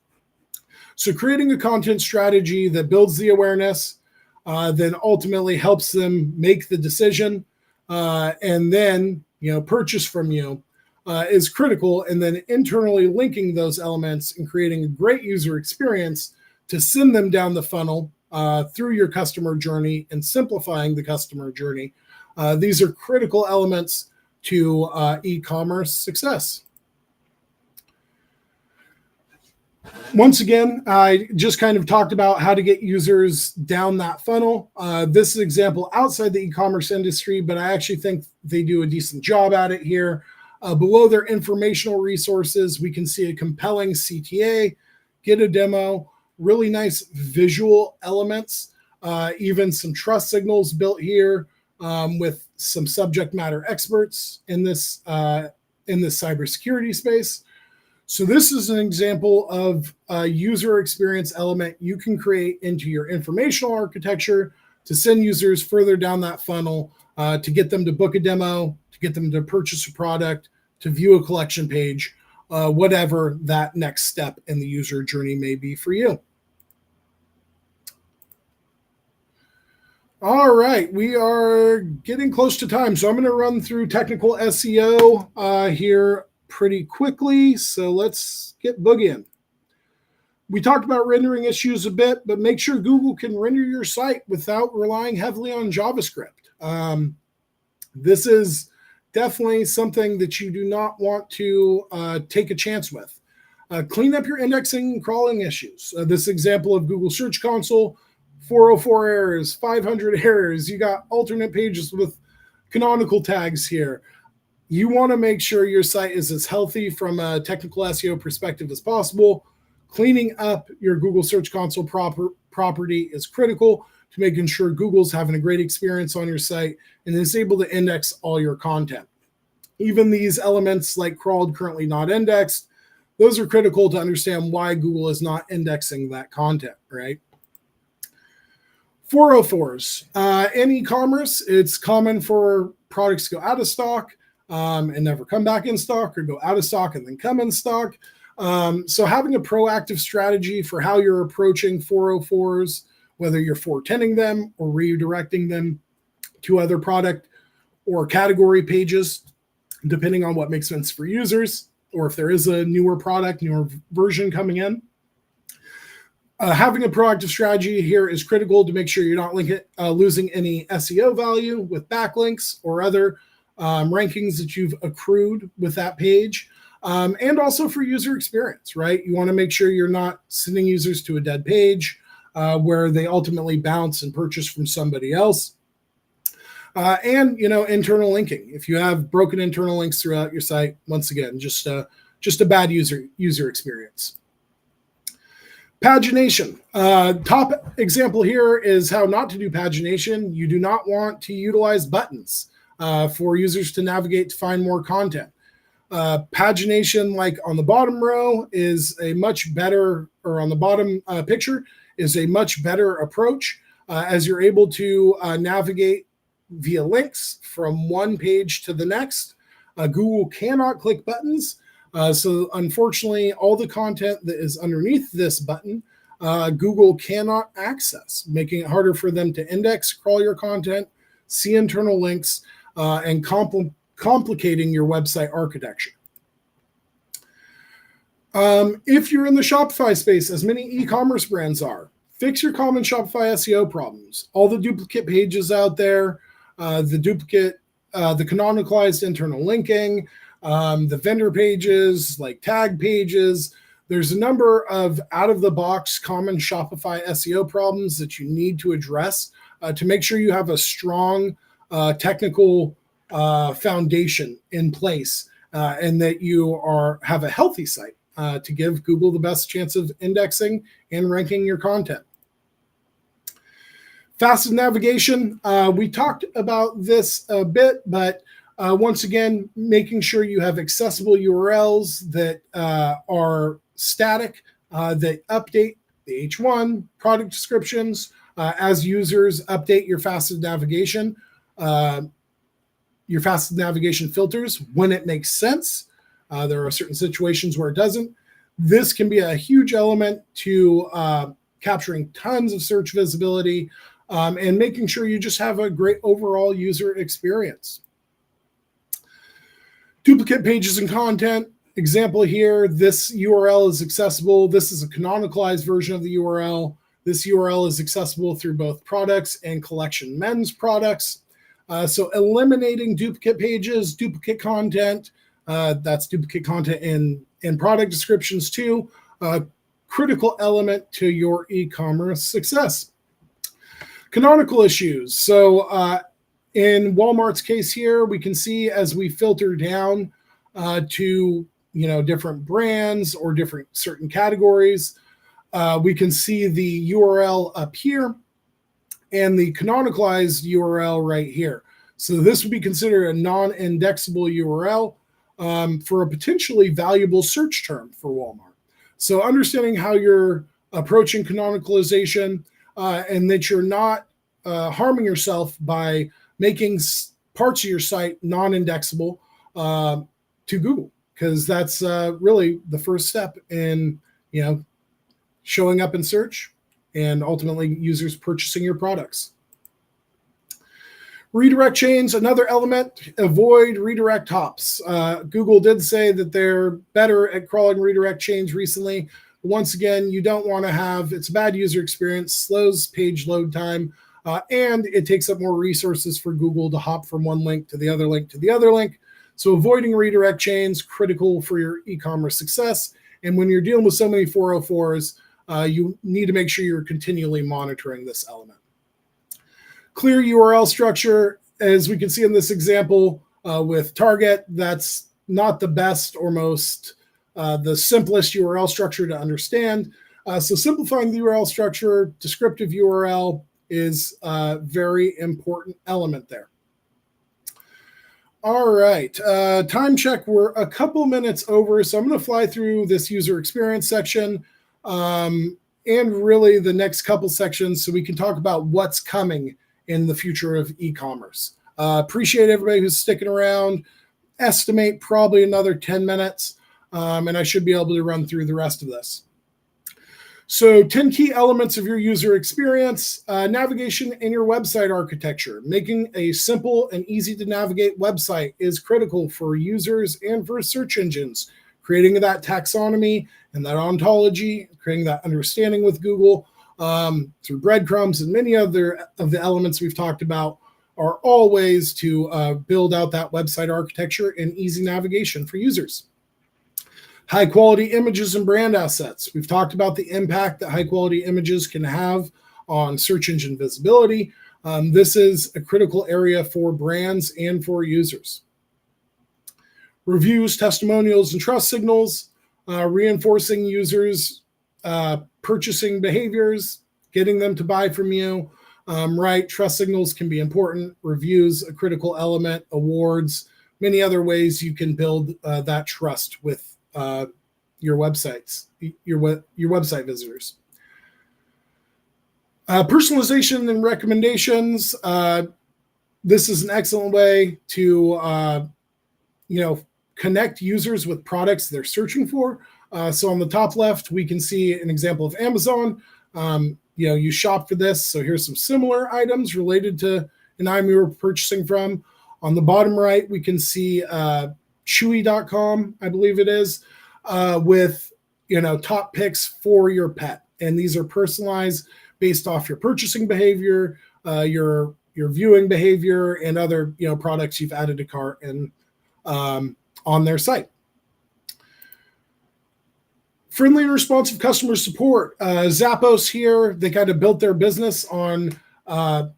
So creating a content strategy that builds the awareness, then ultimately helps them make the decision, and then, purchase from you is critical. And then internally linking those elements and creating a great user experience to send them down the funnel through your customer journey and simplifying the customer journey. These are critical elements to e-commerce success. Once again, I just kind of talked about how to get users down that funnel. This is an example outside the e-commerce industry, but I actually think they do a decent job at it here. Below their informational resources, we can see a compelling CTA, get a demo, really nice visual elements, even some trust signals built here with some subject matter experts in this cybersecurity space. So this is an example of a user experience element you can create into your informational architecture to send users further down that funnel, to get them to book a demo, to get them to purchase a product, to view a collection page, whatever that next step in the user journey may be for you. All right, we are getting close to time, so I'm going to run through technical SEO here pretty quickly. So let's get boogieing. We talked about rendering issues a bit, but make sure Google can render your site without relying heavily on JavaScript. This is definitely something that you do not want to take a chance with. Clean up your indexing and crawling issues. This example of Google Search Console, 404 errors, 500 errors. You got alternate pages with Canonical tags here. You want to make sure your site is as healthy from a technical SEO perspective as possible. Cleaning up your Google Search Console property is critical to making sure Google's having a great experience on your site and is able to index all your content. Even these elements like crawled, currently not indexed, those are critical to understand why Google is not indexing that content, right? 404s. In e-commerce, it's common for products to go out of stock and never come back in stock, or go out of stock and then come in stock. So having a proactive strategy for how you're approaching 404s, whether you're 410ing them or redirecting them to other product or category pages, depending on what makes sense for users, or if there is a newer product, newer version coming in. Having a proactive strategy here is critical to make sure you're not losing any SEO value with backlinks or other rankings that you've accrued with that page. And also for user experience, right? You want to make sure you're not sending users to a dead page where they ultimately bounce and purchase from somebody else. And, internal linking. If you have broken internal links throughout your site, once again, just a bad user experience. Pagination. Top example here is how not to do pagination. You do not want to utilize buttons for users to navigate to find more content. Pagination, like on the bottom row, is a much better, or on the bottom picture, is a much better approach as you're able to navigate via links from one page to the next. Google cannot click buttons. So unfortunately, all the content that is underneath this button, Google cannot access, making it harder for them to index, crawl your content, see internal links, and complicating your website architecture. If you're in the Shopify space, as many e-commerce brands are, fix your common Shopify SEO problems. All the duplicate pages out there, the canonicalized internal linking, the vendor pages, like tag pages. There's a number of out-of-the-box common Shopify SEO problems that you need to address to make sure you have a strong technical foundation in place and that you have a healthy site to give Google the best chance of indexing and ranking your content. Fasted navigation. We talked about this a bit, but once again, making sure you have accessible URLs that are static, that update the H1, product descriptions, as users update your fasted navigation filters when it makes sense. There are certain situations where it doesn't. This can be a huge element to capturing tons of search visibility and making sure you just have a great overall user experience. Duplicate pages and content. Example here, this URL is accessible. This is a canonicalized version of the URL. This URL is accessible through both products and collection men's products. So eliminating duplicate pages, duplicate content, that's duplicate content in product descriptions too, critical element to your e-commerce success. Canonical issues. So in Walmart's case here, we can see as we filter down to different brands or different certain categories, we can see the URL up here and the canonicalized URL right here. So this would be considered a non-indexable URL for a potentially valuable search term for Walmart. So understanding how you're approaching canonicalization and that you're not harming yourself by making parts of your site non-indexable to Google, because that's really the first step in showing up in search and ultimately users purchasing your products. Redirect chains, another element. Avoid redirect hops. Google did say that they're better at crawling redirect chains recently. But once again, you don't want to have, it's a bad user experience, slows page load time, and it takes up more resources for Google to hop from one link to the other link to the other link. So avoiding redirect chains, critical for your e-commerce success. And when you're dealing with so many 404s, you need to make sure you're continually monitoring this element. Clear URL structure. as we can see in this example with Target, that's not the best or most the simplest URL structure to understand. So simplifying the URL structure, descriptive URL is a very important element there. All right, time check. We're a couple minutes over, so I'm going to fly through this user experience section and really the next couple sections so we can talk about what's coming in the future of e-commerce. Appreciate everybody who's sticking around. Estimate probably another 10 minutes, and I should be able to run through the rest of this. So 10 key elements of your user experience, navigation in your website architecture. Making a simple and easy to navigate website is critical for users and for search engines. Creating that taxonomy and that ontology, creating that understanding with Google through breadcrumbs and many other of the elements we've talked about are all ways to build out that website architecture and easy navigation for users. High quality images and brand assets. We've talked about the impact that high quality images can have on search engine visibility. This is a critical area for brands and for users. Reviews, testimonials, and trust signals, reinforcing users' purchasing behaviors, getting them to buy from you. Right, trust signals can be important. Reviews, a critical element. Awards, many other ways you can build that trust with your websites, your website visitors. Personalization and recommendations. This is an excellent way to connect users with products they're searching for. So on the top left, we can see an example of Amazon. You shop for this. So here's some similar items related to an item you were purchasing from. On the bottom right, we can see Chewy.com, I believe it is, with top picks for your pet. And these are personalized based off your purchasing behavior, your viewing behavior, and other products you've added to cart and on their site. Friendly and responsive customer support. Zappos here, they kind of built their business on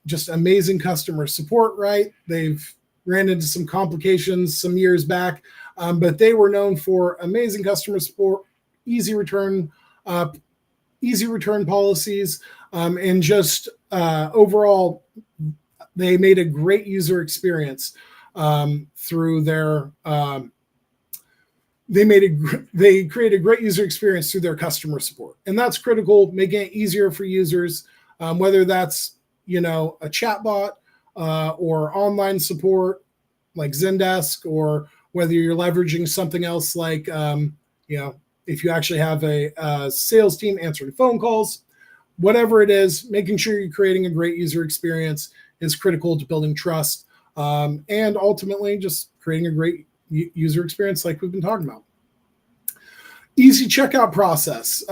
just amazing customer support, right? They've ran into some complications some years back, but they were known for amazing customer support, easy return policies, and just overall, they made a great user experience through their. They create a great user experience through their customer support, and that's critical. Making it easier for users, whether that's a chatbot or online support like Zendesk, or whether you're leveraging something else like if you actually have a sales team answering phone calls, whatever it is, making sure you're creating a great user experience is critical to building trust and ultimately just creating a great user experience like we've been talking about. Easy checkout process.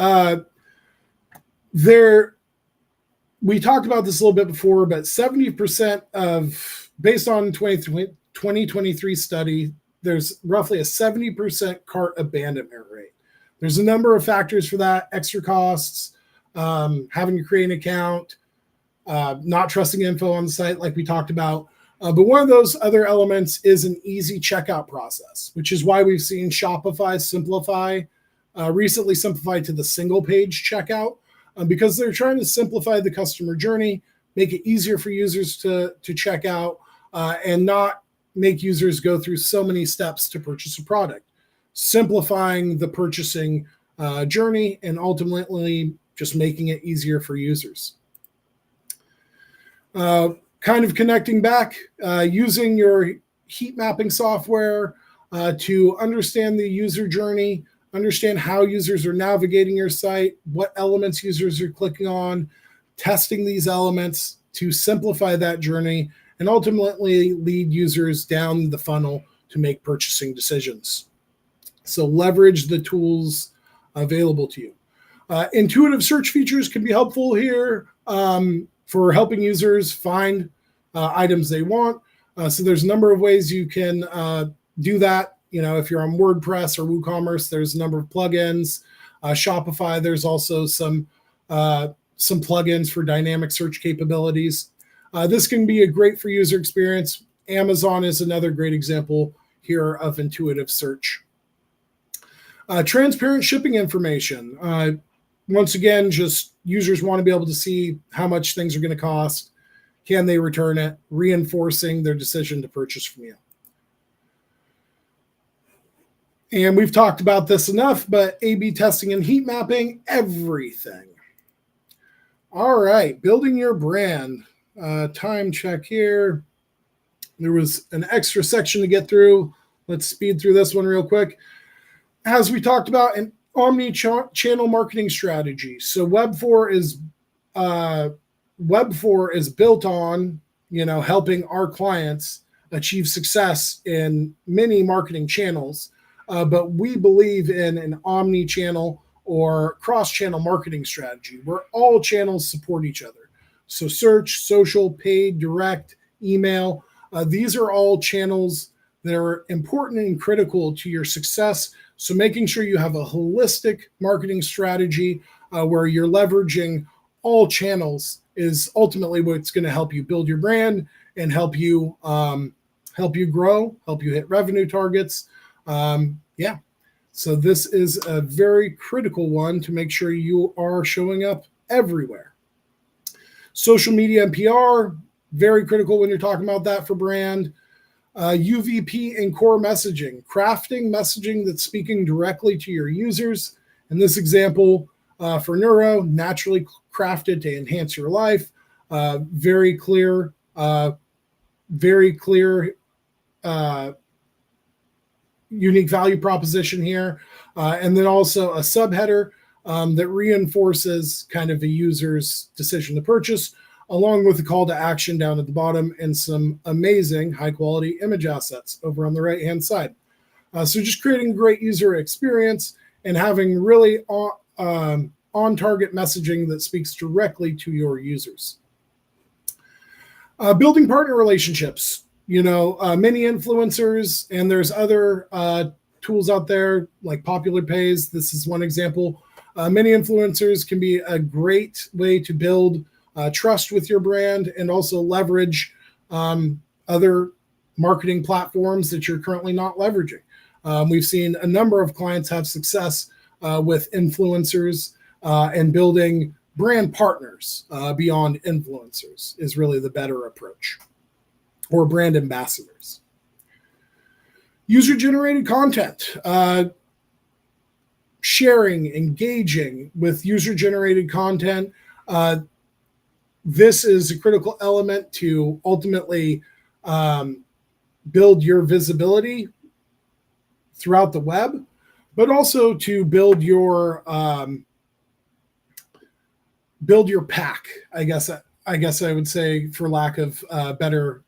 We talked about this a little bit before, but 70% based on 2023 study, there's roughly a 70% cart abandonment rate. There's a number of factors for that: extra costs, having to create an account, not trusting info on the site like we talked about. But one of those other elements is an easy checkout process, which is why we've seen Shopify recently simplify to the single page checkout, because they're trying to simplify the customer journey, make it easier for users to check out, and not make users go through so many steps to purchase a product. Simplifying the purchasing journey and ultimately just making it easier for users. Kind of connecting back, using your heat mapping software to understand the user journey, understand how users are navigating your site, what elements users are clicking on, testing these elements to simplify that journey and ultimately lead users down the funnel to make purchasing decisions. So leverage the tools available to you. Intuitive search features can be helpful here for helping users find items they want. So there's a number of ways you can do that. If you're on WordPress or WooCommerce, there's a number of plugins. Shopify, there's also some plugins for dynamic search capabilities. This can be a great for user experience. Amazon is another great example here of intuitive search. Transparent shipping information. Once again, just users want to be able to see how much things are going to cost. Can they return it? Reinforcing their decision to purchase from you. And we've talked about this enough, but A/B testing and heat mapping, everything. All right, building your brand. Time check here. There was an extra section to get through. Let's speed through this one real quick. As we talked about, an omni-channel marketing strategy. So Web 4 is built on, helping our clients achieve success in many marketing channels. But we believe in an omni-channel or cross-channel marketing strategy where all channels support each other. So search, social, paid, direct, email, these are all channels that are important and critical to your success. So making sure you have a holistic marketing strategy where you're leveraging all channels is ultimately what's going to help you build your brand and help you grow, help you hit revenue targets. So this is a very critical one to make sure you are showing up everywhere. Social media and PR, very critical when you're talking about that for brand. UVP and core messaging, crafting messaging that's speaking directly to your users. In this example, for Neuro, naturally crafted to enhance your life. Very clear, unique value proposition here. And then also a subheader that reinforces kind of a user's decision to purchase, along with a call to action down at the bottom and some amazing high quality image assets over on the right-hand side. So just creating a great user experience and having really on-target messaging that speaks directly to your users. Building partner relationships. Many influencers, and there's other tools out there like Popular Pays. This is one example. Many influencers can be a great way to build trust with your brand and also leverage other marketing platforms that you're currently not leveraging. We've seen a number of clients have success with influencers and building brand partners beyond influencers is really the better approach, or brand ambassadors. User-generated content. Sharing, engaging with user-generated content. This is a critical element to ultimately build your visibility throughout the web, but also to build your pack. I guess I would say, for lack of a better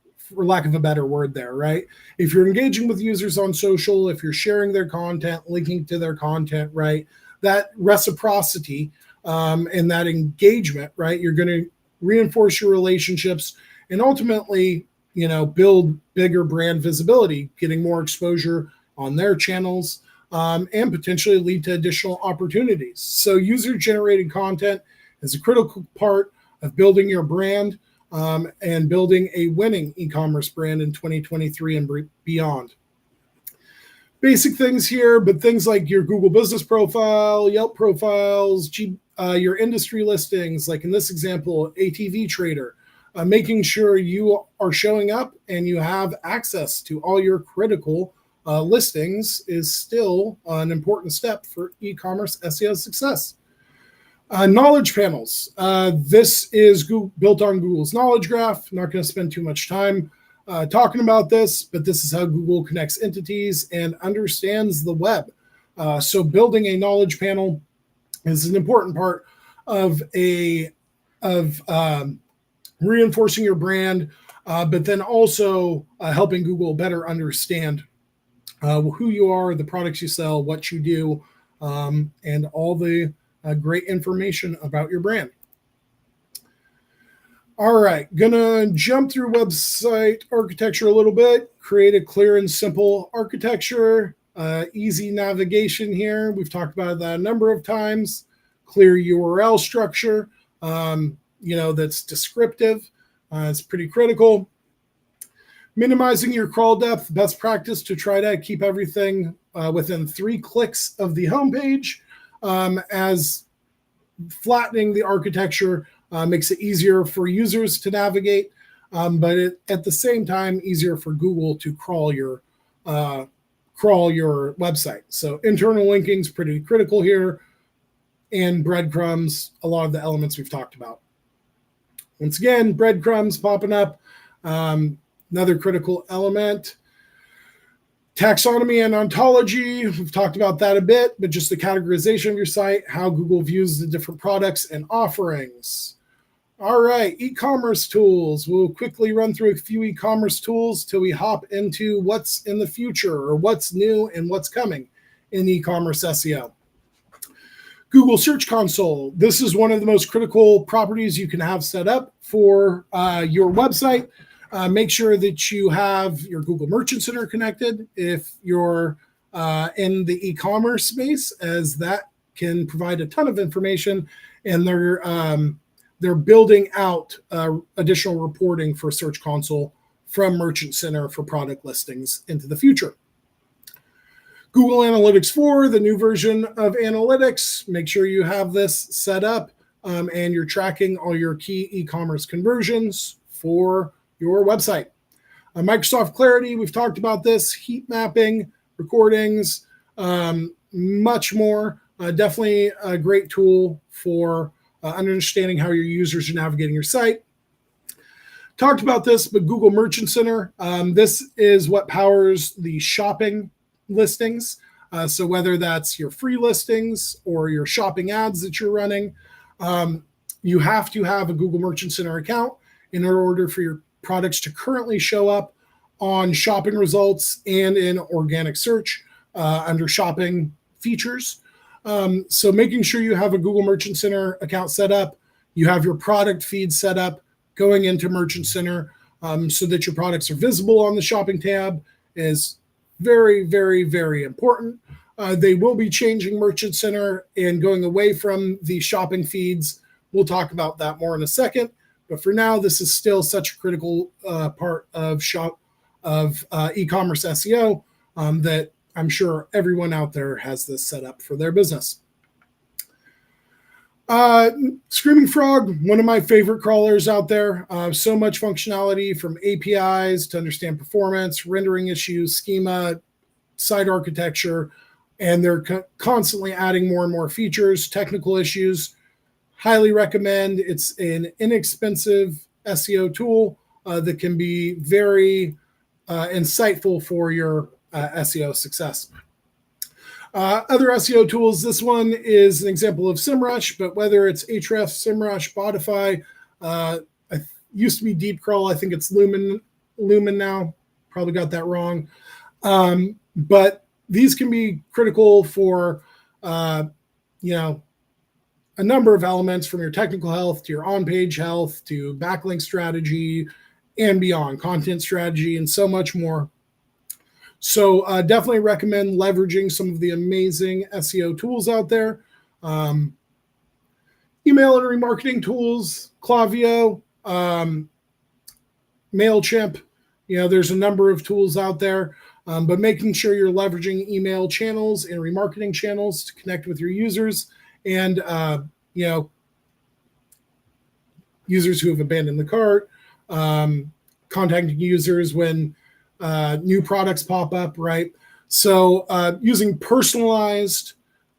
word there, right? If you're engaging with users on social, if you're sharing their content, linking to their content, right, that reciprocity and that engagement, right, you're going to reinforce your relationships and ultimately, build bigger brand visibility, getting more exposure on their channels, and potentially lead to additional opportunities. So user-generated content is a critical part of building your brand and building a winning e-commerce brand in 2023 and beyond. Basic things here, but things like your Google business profile, Yelp profiles, your industry listings, like in this example, ATV Trader, making sure you are showing up and you have access to all your critical listings is still an important step for e-commerce SEO success. Knowledge panels. This is built on Google's knowledge graph. I'm not going to spend too much time talking about this, but this is how Google connects entities and understands the web. So building a knowledge panel is an important part of reinforcing your brand, but then also helping Google better understand who you are, the products you sell, what you do, and all the great information about your brand. All right, gonna jump through website architecture a little bit, create a clear and simple architecture, easy navigation here. We've talked about that a number of times. Clear URL structure, that's descriptive. It's pretty critical. Minimizing your crawl depth, best practice to try to keep everything within 3 clicks of the homepage, as flattening the architecture makes it easier for users to navigate, but at the same time, easier for Google to crawl your website. So internal linking is pretty critical here, and breadcrumbs, a lot of the elements we've talked about. Once again, breadcrumbs popping up. Another critical element. Taxonomy and ontology, we've talked about that a bit, but just the categorization of your site, how Google views the different products and offerings. All right, e-commerce tools. We'll quickly run through a few e-commerce tools till we hop into what's in the future or what's new and what's coming in e-commerce SEO. Google Search Console. This is one of the most critical properties you can have set up for your website. Make sure that you have your Google Merchant Center connected if you're in the e-commerce space, as that can provide a ton of information, and they're building out additional reporting for Search Console from Merchant Center for product listings into the future. Google Analytics 4, the new version of Analytics. Make sure you have this set up and you're tracking all your key e-commerce conversions for your website. Microsoft Clarity, we've talked about this, heat mapping, recordings, much more. Definitely a great tool for understanding how your users are navigating your site. Talked about this, but Google Merchant Center, this is what powers the shopping listings. So whether that's your free listings or your shopping ads that you're running, you have to have a Google Merchant Center account in order for your products to currently show up on shopping results and in organic search under shopping features. So making sure you have a Google Merchant Center account set up, you have your product feed set up going into Merchant Center so that your products are visible on the shopping tab is very, very, very important. They will be changing Merchant Center and going away from the shopping feeds. We'll talk about that more in a second. But for now, this is still such a critical part of e-commerce SEO that I'm sure everyone out there has this set up for their business. Screaming Frog, one of my favorite crawlers out there. So much functionality from APIs to understand performance, rendering issues, schema, site architecture, and they're constantly adding more and more features, technical issues. Highly recommend. It's an inexpensive SEO tool that can be very insightful for your SEO success. Other SEO tools, this one is an example of SEMrush, but whether it's Ahrefs, SEMrush, Botify, used to be DeepCrawl, I think it's Lumen now, probably got that wrong. But these can be critical for, a number of elements from your technical health to your on-page health to backlink strategy and beyond, content strategy, and so much more. So definitely recommend leveraging some of the amazing SEO tools out there. Email and remarketing tools, Klaviyo, MailChimp. There's a number of tools out there, but making sure you're leveraging email channels and remarketing channels to connect with your users and, users who have abandoned the cart, contacting users when new products pop up, right? So using personalized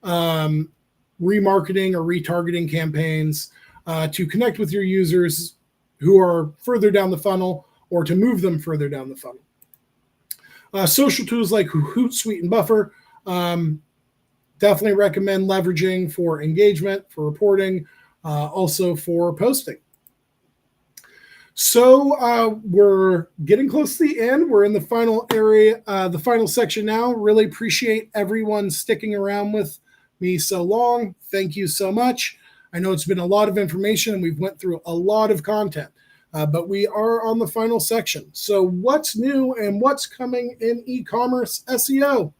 remarketing or retargeting campaigns to connect with your users who are further down the funnel or to move them further down the funnel. Social tools like Hootsuite and Buffer, definitely recommend leveraging for engagement, for reporting, also for posting. So we're getting close to the end. We're in the final area, the final section now. Really appreciate everyone sticking around with me so long. Thank you so much. I know it's been a lot of information and we've went through a lot of content, but we are on the final section. So what's new and what's coming in e-commerce SEO?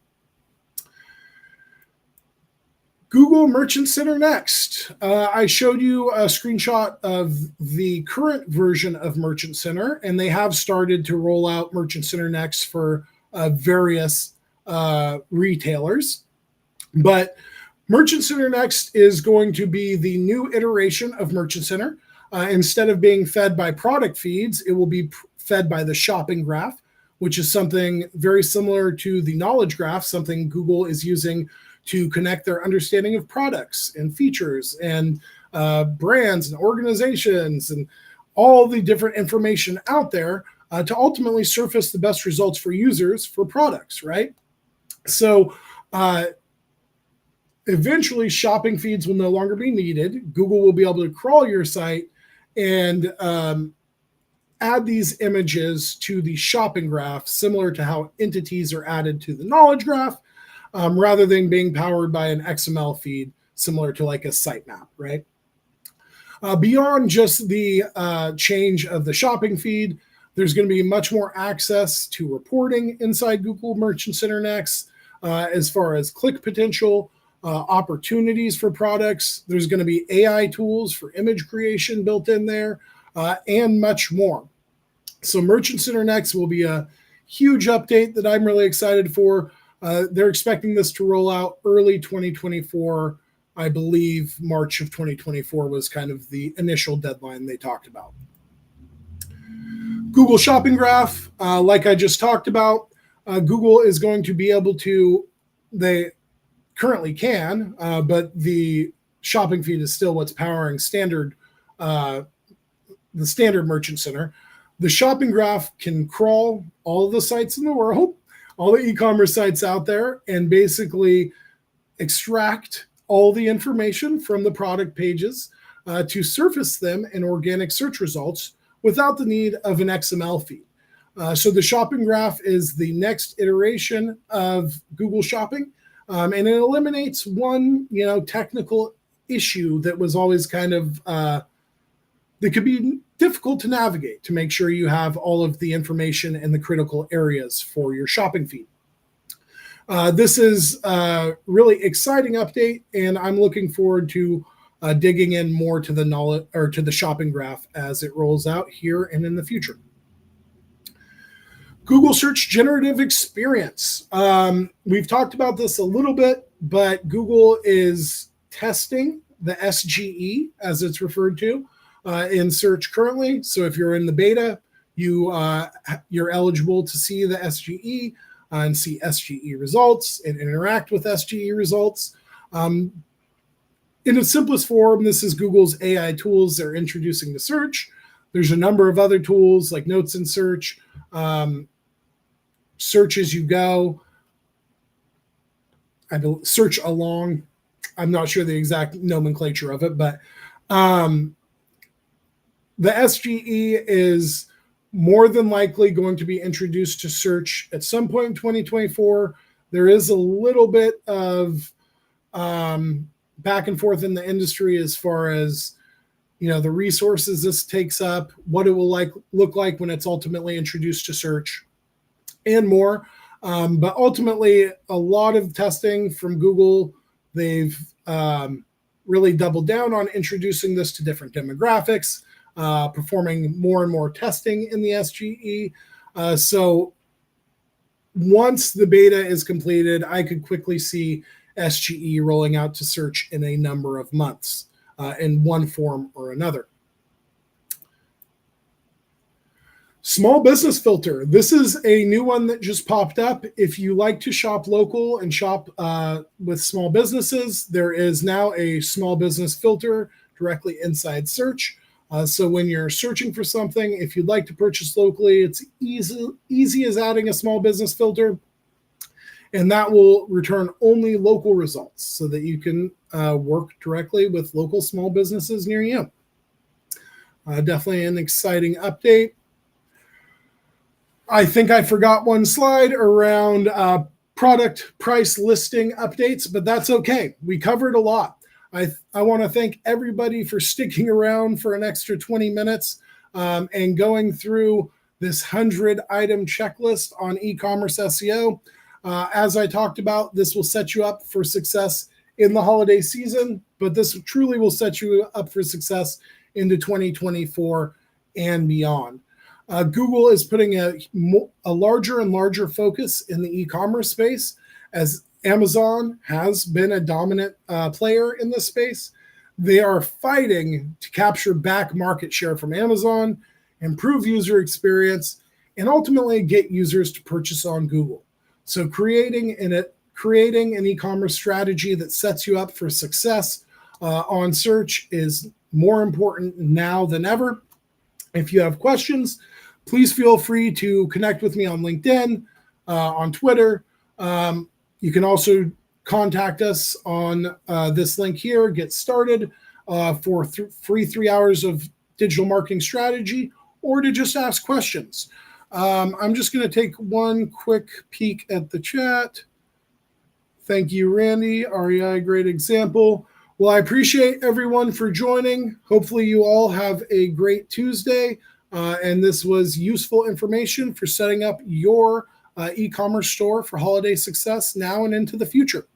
Google Merchant Center next. I showed you a screenshot of the current version of Merchant Center, and they have started to roll out Merchant Center next for various retailers. But Merchant Center Next is going to be the new iteration of Merchant Center. Instead of being fed by product feeds, it will be fed by the shopping graph, which is something very similar to the knowledge graph, something Google is using to connect their understanding of products and features and brands and organizations and all the different information out there to ultimately surface the best results for users for products, right? So eventually shopping feeds will no longer be needed. Google will be able to crawl your site and add these images to the shopping graph, similar to how entities are added to the knowledge graph, rather than being powered by an XML feed, similar to like a sitemap, right? Beyond just the change of the shopping feed, there's going to be much more access to reporting inside Google Merchant Center Next, as far as click potential, opportunities for products. There's going to be AI tools for image creation built in there, and much more. So Merchant Center Next will be a huge update that I'm really excited for. They're expecting this to roll out early 2024. I believe March of 2024 was kind of the initial deadline they talked about. Google Shopping Graph, like I just talked about, Google is going to be able to, they currently can, but the shopping feed is still what's powering the standard Merchant Center. The shopping graph can crawl all of the sites in the world, all the e-commerce sites out there, and basically extract all the information from the product pages to surface them in organic search results without the need of an XML feed. So the shopping graph is the next iteration of Google Shopping, and it eliminates one, technical issue that was always kind of that could be difficult to navigate to make sure you have all of the information in the critical areas for your shopping feed. This is a really exciting update, and I'm looking forward to digging in more to the knowledge or to the shopping graph as it rolls out here and in the future. Google Search Generative Experience. We've talked about this a little bit, but Google is testing the SGE, as it's referred to, in search currently. So if you're in the beta, you're eligible to see the SGE and see SGE results and interact with SGE results. In its simplest form, this is Google's AI tools they're introducing to search. There's a number of other tools like Notes in Search, Search as you go, Search along. I'm not sure the exact nomenclature of it, but the SGE is more than likely going to be introduced to search at some point in 2024. There is a little bit of back and forth in the industry as far as the resources this takes up, what it will look like when it's ultimately introduced to search, and more. But ultimately, a lot of testing from Google, they've really doubled down on introducing this to different demographics, performing more and more testing in the SGE. So once the beta is completed, I could quickly see SGE rolling out to search in a number of months in one form or another. Small business filter. This is a new one that just popped up. If you like to shop local and shop with small businesses, there is now a small business filter directly inside search. So when you're searching for something, if you'd like to purchase locally, it's easy as adding a small business filter, and that will return only local results so that you can work directly with local small businesses near you. Definitely an exciting update. I think I forgot one slide around product price listing updates, but that's okay. We covered a lot. I want to thank everybody for sticking around for an extra 20 minutes and going through this 100-item checklist on e-commerce SEO. As I talked about, this will set you up for success in the holiday season, but this truly will set you up for success into 2024 and beyond. Google is putting a larger and larger focus in the e-commerce space, as Amazon has been a dominant player in this space. They are fighting to capture back market share from Amazon, improve user experience, and ultimately get users to purchase on Google. So creating an e-commerce strategy that sets you up for success on search is more important now than ever. If you have questions, please feel free to connect with me on LinkedIn, on Twitter. You can also contact us on this link here, Get Started, for free 3 hours of digital marketing strategy, or to just ask questions. I'm just going to take one quick peek at the chat. Thank you, Randy. REI, great example. Well, I appreciate everyone for joining. Hopefully you all have a great Tuesday. And this was useful information for setting up your e-commerce store for holiday success now and into the future.